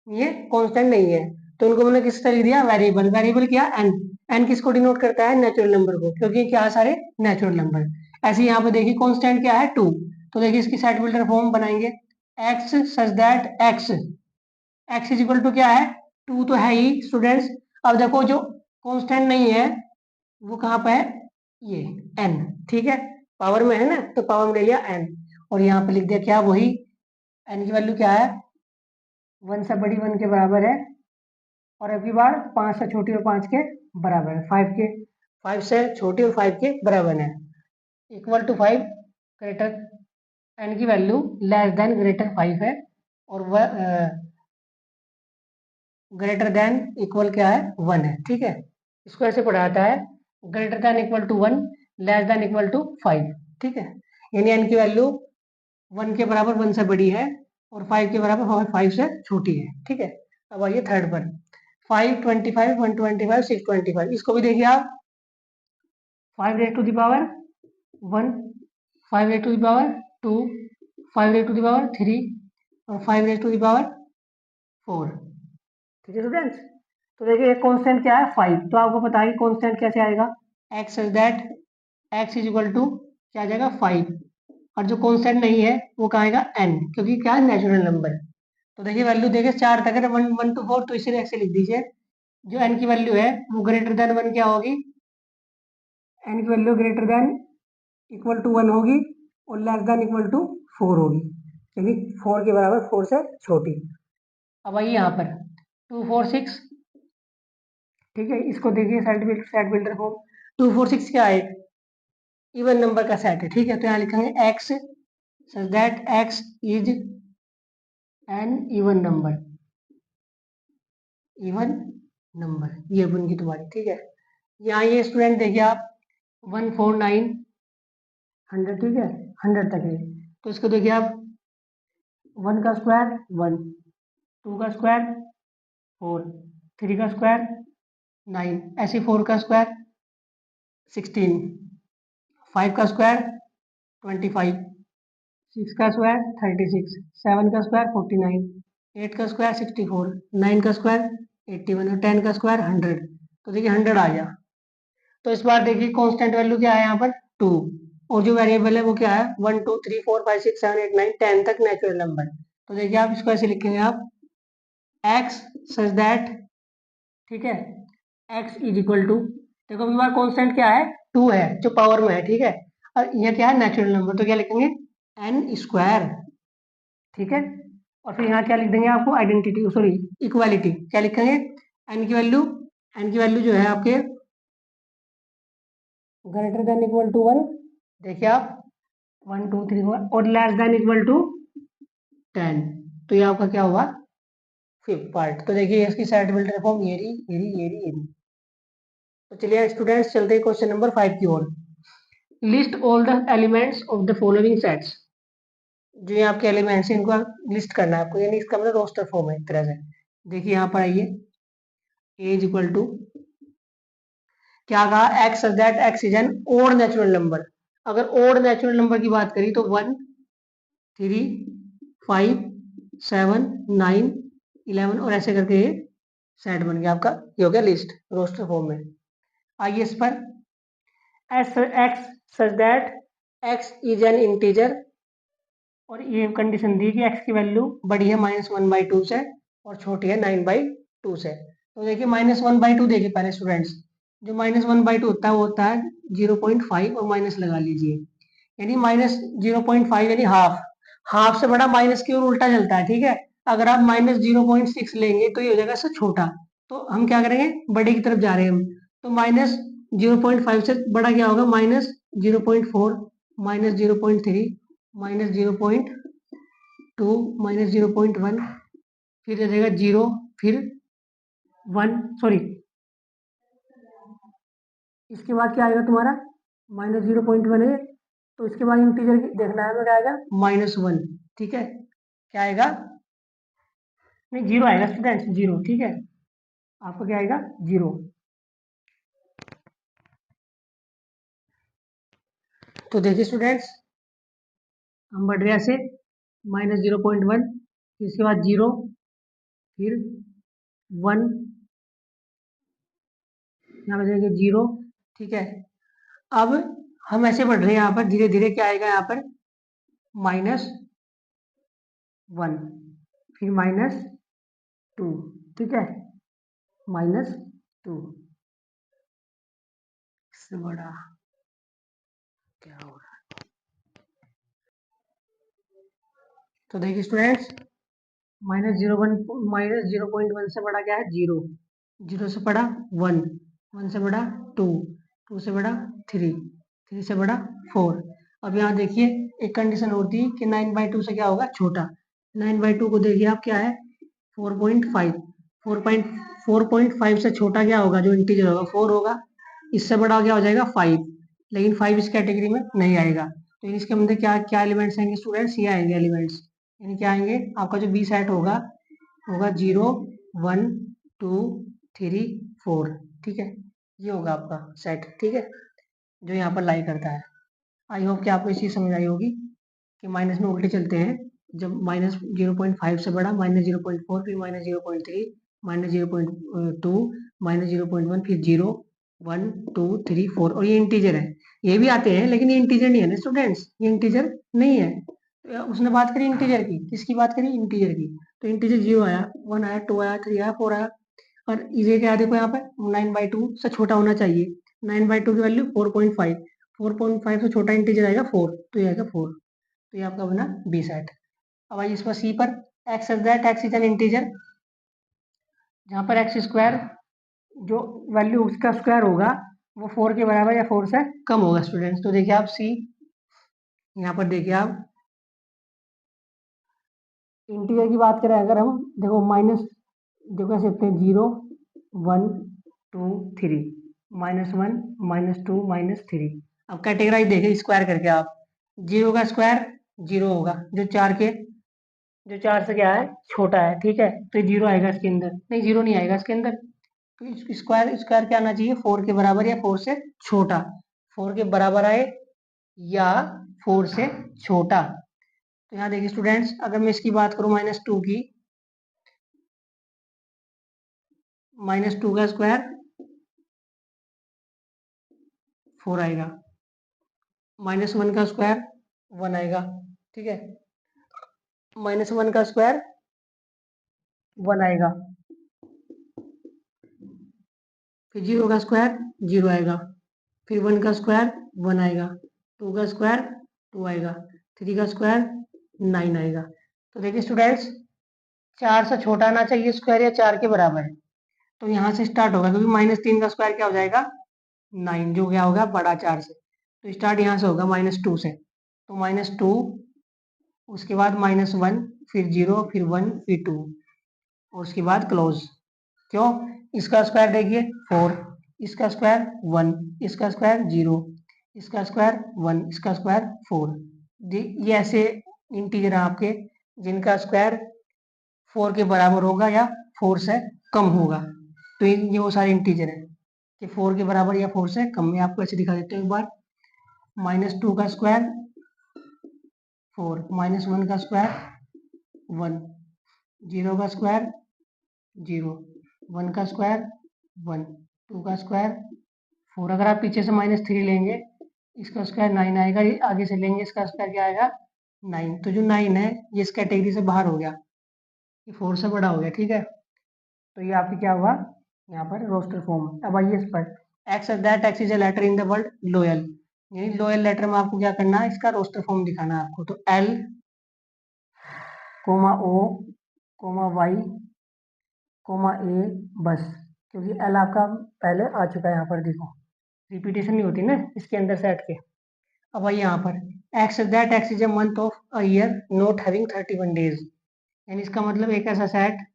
ये कांस्टेंट नहीं है, तो उनको मैंने किस तरह लिख दिया, वेरिएबल। वेरिएबल क्या, एन। एन किसको डिनोट करता है, नेचुरल नंबर को, क्योंकि क्या है, सारे नेचुरल नंबर। ऐसे यहाँ पे देखिए कांस्टेंट क्या है 2, तो देखिए इसकी सेट बिल्डर फॉर्म बनाएंगे, x such that x, x is equal to क्या है 2 तो है ही स्टूडेंट्स। अब देखो जो कांस्टेंट नहीं है वो कहाँ पे है, ये एन, ठीक है, पावर में है ना, तो पावर में ले लिया एन, और यहाँ पे लिख दिया क्या, वही एन की वैल्यू क्या है, 1 से बड़ी 1 के बराबर है, और अगली बार 5 से छोटी और 5 के बराबर है, 5 से छोटी और 5 के बराबर है, इक्वल टू 5 ग्रेटर, एन की वैल्यू लेस देन ग्रेटर 5 है, और वह ग्रेटर देन इक्वल क्या है 1 है, ठीक है। इसको ऐसे पढ़ाता है, greater than equal to 1, less than equal to 5, ठीक है। यानी एन की वैल्यू 1 के बराबर 1 से बड़ी है, और 5 के बराबर 5 से छोटी है, ठीक है। अब आइए थर्ड पर, 5 25 125 625, इसको भी देखिए आप, 5 raise to the power 1, 5 raise to the power 2, 5 raise to the power 3, और 5 रेज टू द पावर 4, ठीक है स्टूडेंट्स। तो देखिए कांस्टेंट क्या है 5, तो आपको पता है कि कांस्टेंट कैसे आएगा, x is that x is equal to क्या आ जाएगा 5, और जो कांस्टेंट नहीं है वो कहाँ आएगा एन, क्योंकि क्या है नेचुरल नंबर। तो देखिए वैल्यू देखिए 4 तक है, 1 1 to 4, तो इसे ऐसे लिख दीजिए, जो एन की वैल्यू है वो ग्रेटर देन 1 क्या होगी, एन की value greater than equal to 1 होगी, और लेस देन इक्वल टू 4 होगी, यानी 4 के बराबर 4 से छोटी। अब आइए यहाँ पर 2 4 6, ठीक है, इसको देखिए सेट बिल्डर फॉर्म, 2 4 6 क्या है, इवन नंबर का सेट है, ठीक है। तो यहाँ लिखेंगे x such that x is N even number, even number, ये बन गई तुम्हारी, ठीक है। यहाँ ये स्टूडेंट देखिए आप 1 4 9 100, ठीक है, 100 तक है, तो इसको देखिए आप 1 का स्क्वायर 1, 2 का स्क्वायर 4, 3 का स्क्वायर 9, ऐसे 4 का स्क्वायर 16, 5 का स्क्वायर 25, 6 का स्क्वायर 36, 7 का स्क्वायर 49, 8 का स्क्वायर 64, 9 का स्क्वायर 81, और 10 का स्क्वायर 100। तो देखिए 100 आ गया। तो इस बार देखिए कांस्टेंट वैल्यू क्या है यहाँ पर 2, और जो वेरिएबल है वो क्या है 1 2 3 4 5 6 7 8 9 10 तक नेचुरल नंबर। तो देखिए आप इसको ऐसे लिखेंगे आप x सच दैट, ठीक है, x इज इक्वल टू, देखो अभी बार कांस्टेंट क्या है 2 है, जो पावर में है, ठीक है, और यह क्या है नेचुरल नंबर, तो क्या लिखेंगे n स्क्वायर, ठीक है। और फिर यहाँ क्या लिख देंगे आपको, आइडेंटिटी सॉरी इक्वालिटी, क्या लिखेंगे एन की वैल्यू जो है आपके ग्रेटर देन इक्वल टू 1, देखिए आप 1 2 3 4, और लेस देन इक्वल टू 10, तो ये आपका क्या होगा फिफ्थ पार्ट। तो देखिए इसकी सेट बिल्डर फॉर्म ये रही, ये रही, ये रही, ये रही। तो चलिए स्टूडेंट्स चलते हैं क्वेश्चन नंबर 5 की ओर। List all the elements of the following sets, जो ये आपके एलिमेंट्स हैं इनको लिस्ट करना है आपको, यानी इसका मतलब रोस्टर फॉर्म है एक तरह से। देखिए यहाँ पर आइए, ए इज इक्वल टू क्या कहा, x that x is an odd natural number. अगर ओड नेचुरल नंबर की बात करी तो 1 3 5 7 9 11, और ऐसे करके ये सेट बन गया आपका, ये हो गया लिस्ट रोस्टर फॉर्म में। आइए इस पर S x such that x is an integer, और ये कंडीशन दी कि एक्स की वैल्यू बड़ी है -1/2 से और छोटी है 9/2 से। तो देखिए -1/2 देखिए पहले स्टूडेंट्स, जो -1/2 होता है वो होता है 0.5 और माइनस लगा लीजिए, यानी -0.5 यानी हाफ। हाफ से बड़ा माइनस की ओर उल्टा चलता है, ठीक है। अगर आप -0.6 लेंगे तो ये हो जाएगा इससे छोटा, तो हम क्या करेंगे, बड़े की तरफ जा रहे हैं हम, तो -0.5 से बड़ा क्या होगा, -0.4, -0.3, -0.2, -0.1, फिर आ जाएगा 0, फिर 1, सॉरी इसके बाद क्या आएगा तुम्हारा, -0.1 है, तो इसके बाद इंटीजर देखना है हमें, क्या आएगा, -1, ठीक है। क्या आएगा, नहीं 0 आएगा स्टूडेंट्स, 0, ठीक है। आपका क्या आएगा, 0। तो देखिए स्टूडेंट्स, हम बढ़ रहे हैं ऐसे, -0.1, फिर इसके बाद 0, फिर 1, यहाँ पर देखिए 0, ठीक है। अब हम ऐसे बढ़ रहे हैं यहाँ पर धीरे धीरे, क्या आएगा यहाँ पर, -1, फिर -2, ठीक है, -2, इससे बड़ा क्या हो रहा है। तो देखिए स्टूडेंट्स, -0.1 से बड़ा क्या है, 0, 0 से बड़ा 1, 1 से बड़ा 2, 2 से बड़ा 3, 3 से बड़ा 4। अब यहाँ देखिए एक कंडीशन होती है कि 9/2 से क्या होगा, छोटा। 9/2 को देखिए आप, क्या है, 4.5, 4.5 से छोटा क्या होगा, जो इंटीजर होगा 4 होगा, इससे बड़ा क्या हो जाएगा 5, लेकिन 5 इस कैटेगरी में नहीं आएगा। तो इसके अंदर क्या क्या एलिमेंट्स आएंगे स्टूडेंट्स, ये आएंगे एलिमेंट्स, यानी क्या आएंगे, आपका जो बी सेट होगा होगा 0, 1, 2, 3, 4, ठीक है। ये होगा आपका सेट, ठीक है, जो यहाँ पर लाई करता है। आई होप कि आपको ये चीज़ समझ आई होगी कि माइनस में उल्टे चलते हैं, जब -0.5 से बड़ा, -0.4, फिर -0.3, -0.2, -0.1, फिर 0, 1, 2, 3, 4, और ये इंटीजर है। ये भी आते हैं लेकिन ये इंटीजर नहीं है ना स्टूडेंट्स, ये इंटीजर नहीं है। तो उसने बात करी इंटीजर की, किसकी बात करी, इंटीजर की। तो इंटीजर 0 आया, 1 आया, 2 आया, 3 आया, 4 आया, और ये क्या देखो यहाँ पर 9/2 से छोटा होना चाहिए। 9/2 की वैल्यू 4.5, 4.5 से छोटा इंटीजर आएगा 4, तो ये आएगा 4। तो ये आपका बना बी सेट। अब आइए इस पर सी पर, x is that, x is an integer, जहाँ पर एक्स स्क्वायर जो वैल्यू उसका स्क्वायर होगा वो 4 के बराबर या 4 से कम होगा स्टूडेंट्स। तो देखिए आप सी, यहाँ पर देखिए आप इंटीजर की बात करें अगर हम, देखो माइनस, देखो कह सकते हैं 0, 1, 2, 3, -1, -2, -3। अब कैटेगराइज देखें स्क्वायर करके आप, 0 का स्क्वायर 0 होगा, जो 4 से क्या है, छोटा है, ठीक है, तो 0 आएगा इसके अंदर, नहीं 0 नहीं आएगा इसके अंदर। तो स्क्वायर स्क्वायर क्या आना चाहिए, 4 के बराबर या 4 से छोटा, 4 के बराबर आए या 4 से छोटा। तो यहाँ देखिए स्टूडेंट्स, अगर मैं इसकी बात करूं -2 की, -2 का स्क्वायर 4 आएगा, -1 का स्क्वायर 1 आएगा, ठीक है, -1 का स्क्वायर 1 आएगा, फिर 0 का स्क्वायर 0 आएगा, फिर 1 का स्क्वायर 1 आएगा, 2 का स्क्वायर 2 आएगा, 3 का स्क्वायर 9 आएगा। तो देखिए स्टूडेंट्स, 4 से छोटा आना चाहिए स्क्वायर या 4 के बराबर, तो यहाँ से स्टार्ट होगा, क्योंकि -3 का स्क्वायर क्या हो जाएगा, 9, जो क्या होगा बड़ा 4 से, तो स्टार्ट यहाँ से होगा -2 से, तो -2, उसके बाद -1, फिर 0, फिर 1, फिर 2, और उसके बाद क्लोज। क्यों, इसका स्क्वायर देखिए 4, इसका स्क्वायर 1, इसका स्क्वायर 0, इसका स्क्वायर 1, इसका स्क्वायर 4। ये ऐसे इंटीजर हैं आपके जिनका स्क्वायर 4 के बराबर होगा या 4 से कम होगा। तो ये वो सारे इंटीजर हैं कि 4 के बराबर या 4 से कम। मैं आपको ऐसे दिखा देता हूँ एक बार, -2 का स्क्वायर 4, -1 का स्क्वायर 1, 0 का स्क्वायर 0, 1 का स्क्वायर 1, 2 का स्क्वायर 4। अगर आप पीछे से -3 लेंगे, इसका स्क्वायर 9 आएगा, ये आगे से लेंगे इसका स्क्वायर क्या आएगा 9। तो जो 9 है ये इस कैटेगरी से बाहर हो गया, ये 4 से बड़ा हो गया, ठीक है। तो ये आपकी क्या हुआ यहाँ पर रोस्टर फॉर्म। अब आइए इस पर, x that x is a letter in the word loyal, यानी लोयल लेटर में आपको क्या करना है, इसका रोस्टर फॉर्म दिखाना है आपको। तो L coma O coma Y coma ए, बस, क्योंकि एल आपका पहले आ चुका है यहाँ पर, देखो रिपीटेशन नहीं होती ना इसके अंदर सेट के। अब आइए यहाँ पर x that x is a month of a year not having 31 days, यानी इसका मतलब एक ऐसा सेट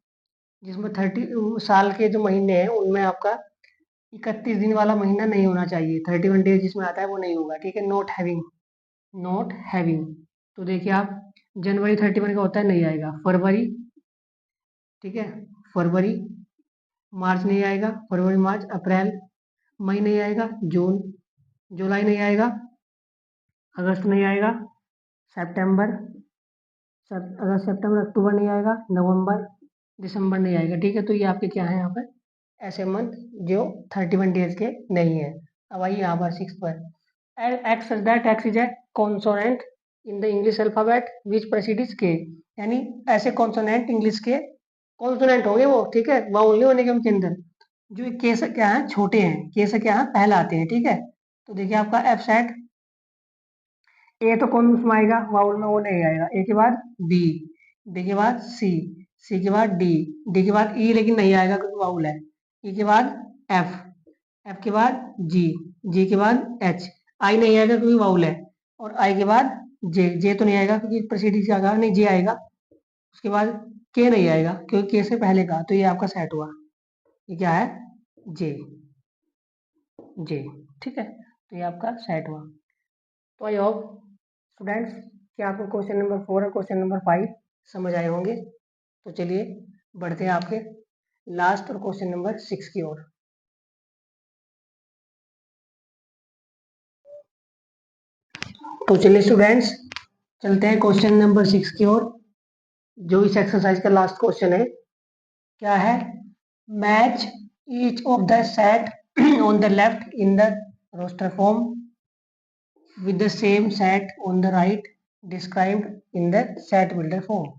जिसमें 30 साल के जो महीने हैं उनमें आपका 31 दिन वाला महीना नहीं होना चाहिए, 31 डेज जिसमें आता है वो नहीं होगा, ठीक है। नॉट हैविंग, नॉट हैविंग, तो देखिए आप जनवरी 31 का होता है, नहीं आएगा। फरवरी, ठीक है, फरवरी, मार्च नहीं आएगा, फरवरी मार्च, अप्रैल, मई नहीं आएगा, जून, जुलाई नहीं आएगा, अगस्त नहीं आएगा, सितंबर, अगस्त सितंबर अक्टूबर नहीं आएगा, नवंबर, दिसंबर नहीं आएगा, ठीक है। तो ये आपके क्या है यहाँ पर ऐसे मंथ जो 31 डेज के नहीं है। अब आइए यहाँ पर 6 पर x that x is a consonant in the English alphabet which precedes K, यानी ऐसे कॉन्सोनेंट इंग्लिश के कॉन्सोनेंट होंगे वो, ठीक है, वाउल नहीं होने के उनके अंदर, जो के से क्या है छोटे हैं, के से क्या है पहले आते हैं, ठीक है। तो देखिए आपका एफ सेट, ए तो कौन उसमें आएगा, वाउल में वो नहीं आएगा, ए के बाद बी, बी के बाद सी, सी के बाद डी, डी के बाद ई लेकिन नहीं आएगा क्योंकि वाउल है, ई के बाद एफ, एफ के बाद जी, जी के बाद एच, आई नहीं आएगा क्योंकि वाउल है, और आई के बाद जे, जे तो नहीं आएगा क्योंकि प्रेसिडिंग से आएगा, नहीं जे आएगा। उसके बाद के नहीं आएगा क्योंकि के से पहले का, तो ये आपका सेट हुआ, ये क्या है जे, जे, ठीक है, तो ये आपका सेट हुआ। तो आई होप स्टूडेंट्स कि आपको क्वेश्चन नंबर 4 और क्वेश्चन नंबर 5 समझ आए होंगे। तो चलिए बढ़ते हैं आपके लास्ट और क्वेश्चन नंबर 6 की ओर। तो चलिए स्टूडेंट्स चलते हैं क्वेश्चन नंबर 6 की ओर, जो इस एक्सरसाइज का लास्ट क्वेश्चन है। क्या है, match each of the set on the left in the roster form with the same set on the right described in the set builder form.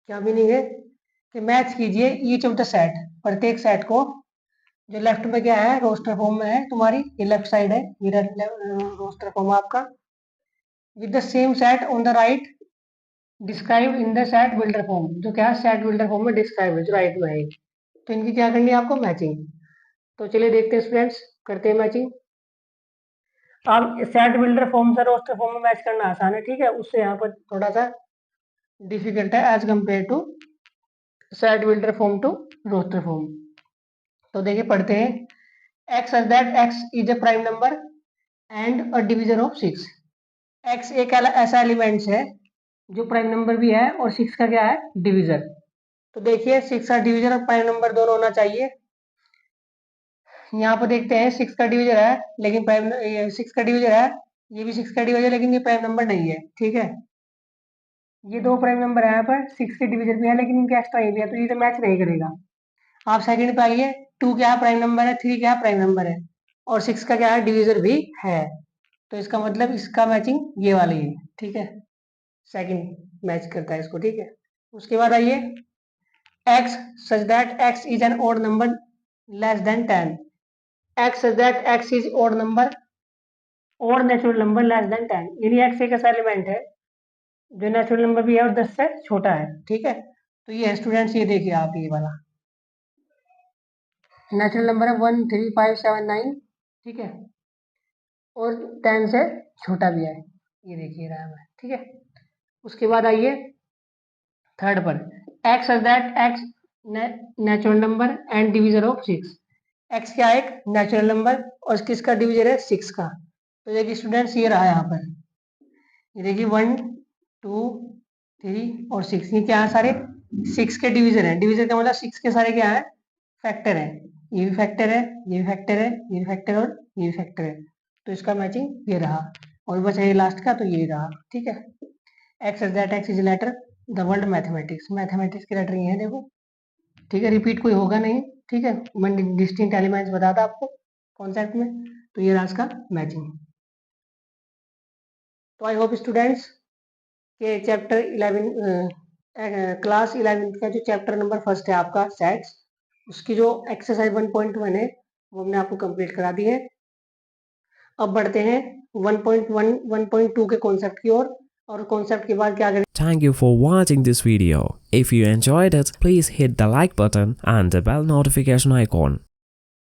क्या मीनिंग है कि मैच कीजिए ईच ऑफ द सेट, प्रत्येक set को, जो left में क्या है रोस्टर फॉर्म में है तुम्हारी, ये लेफ्ट साइड है, ये रोस्टर फॉर्म आपका, with the same set on the right describe in the set builder form, जो क्या है सेट बिल्डर फॉर्म में डिस्क्राइब है, जो राइट में है, तो इनकी क्या करनी है आपको मैचिंग। तो चलिए देखते हैं स्टूडेंट्स, करते हैं मैचिंग। अब सेट बिल्डर फॉर्म से रोस्टर फॉर्म में मैच करना आसान है, ठीक है, उससे यहाँ पर थोड़ा सा डिफिकल्ट है as compare to set builder form to roster form. तो देखिए पढ़ते हैं, x that x is a prime number and a divisor of 6। X एक ऐसा एलिमेंट्स है जो प्राइम नंबर भी है और 6 का क्या है डिवीजर। तो देखिए 6 का डिवीजर और प्राइम नंबर दोनों होना चाहिए। यहाँ पर देखते हैं 6 का डिवीजर है लेकिन प्राइम, 6 का डिवीजर है, ये भी 6 का डिवीजर है लेकिन ये प्राइम नंबर नहीं है, ठीक है। ये दो प्राइम नंबर है यहाँ पर, 6 के डिवीजर भी है लेकिन इनके एक्स्ट्रा ये भी है, तो ये तो मैच नहीं करेगा। आप सेकंड पे आइए, 2 क्या है प्राइम नंबर है, 3 क्या है प्राइम नंबर है, और 6 का क्या है डिवीजर भी है, तो इसका मतलब इसका मैचिंग ये वाली है, ठीक है, सेकंड मैच करता है इसको, ठीक है। उसके बाद आइए, x such that x is an odd number less than 10, x such that x is odd number, odd natural number less than 10, यानी x एक ऐसा एलिमेंट है जो नेचुरल नंबर भी है और 10 से छोटा है, ठीक है। तो ये स्टूडेंट्स ये देखिए आप, ये वाला नेचुरल नंबर है 1 3 5 7 9, ठीक है, और 10 से छोटा भी है, ये देखिए रहा है, ठीक है। उसके बाद आइए थर्ड पर, x such that x natural number and divisor of 6, x क्या है एक नेचुरल नंबर और किसका डिवीजर है 6 का। तो देखिए स्टूडेंट्स ये रहा यहाँ पर, ये देखिए 1 2 3 और 6, ये क्या है सारे 6 के डिवीजर हैं। डिवीजर का मतलब 6 के सारे क्या है फैक्टर है, ये भी फैक्टर है, ये भी फैक्टर है, ये भी फैक्टर और ये भी फैक्टर है, तो इसका मैचिंग ये रहा, और बचा ये लास्ट का, तो ये रहा, ठीक है। X is that x is letter the world mathematics, mathematics के लेटर ये है देखो, ठीक है, रिपीट कोई होगा नहीं, ठीक है, मैंने डिस्टिंक्ट एलिमेंट्स बताता आपको कॉन्सेप्ट में, तो ये रहा इसका मैचिंग। तो आई होप स्टूडेंट्स के चैप्टर 11 क्लास 11 का जो चैप्टर नंबर फर्स्ट है आपका सेट्स, उसकी जो एक्सरसाइज 1.1 है वो हमने आपको कंप्लीट करा दी है। अब बढ़ते हैं 1.1 1.2 के कॉन्सेप्ट की ओर, और कॉन्सेप्ट के बाद क्या करें। Thank you for watching this video. If you enjoyed it, please hit the like button and the bell notification icon.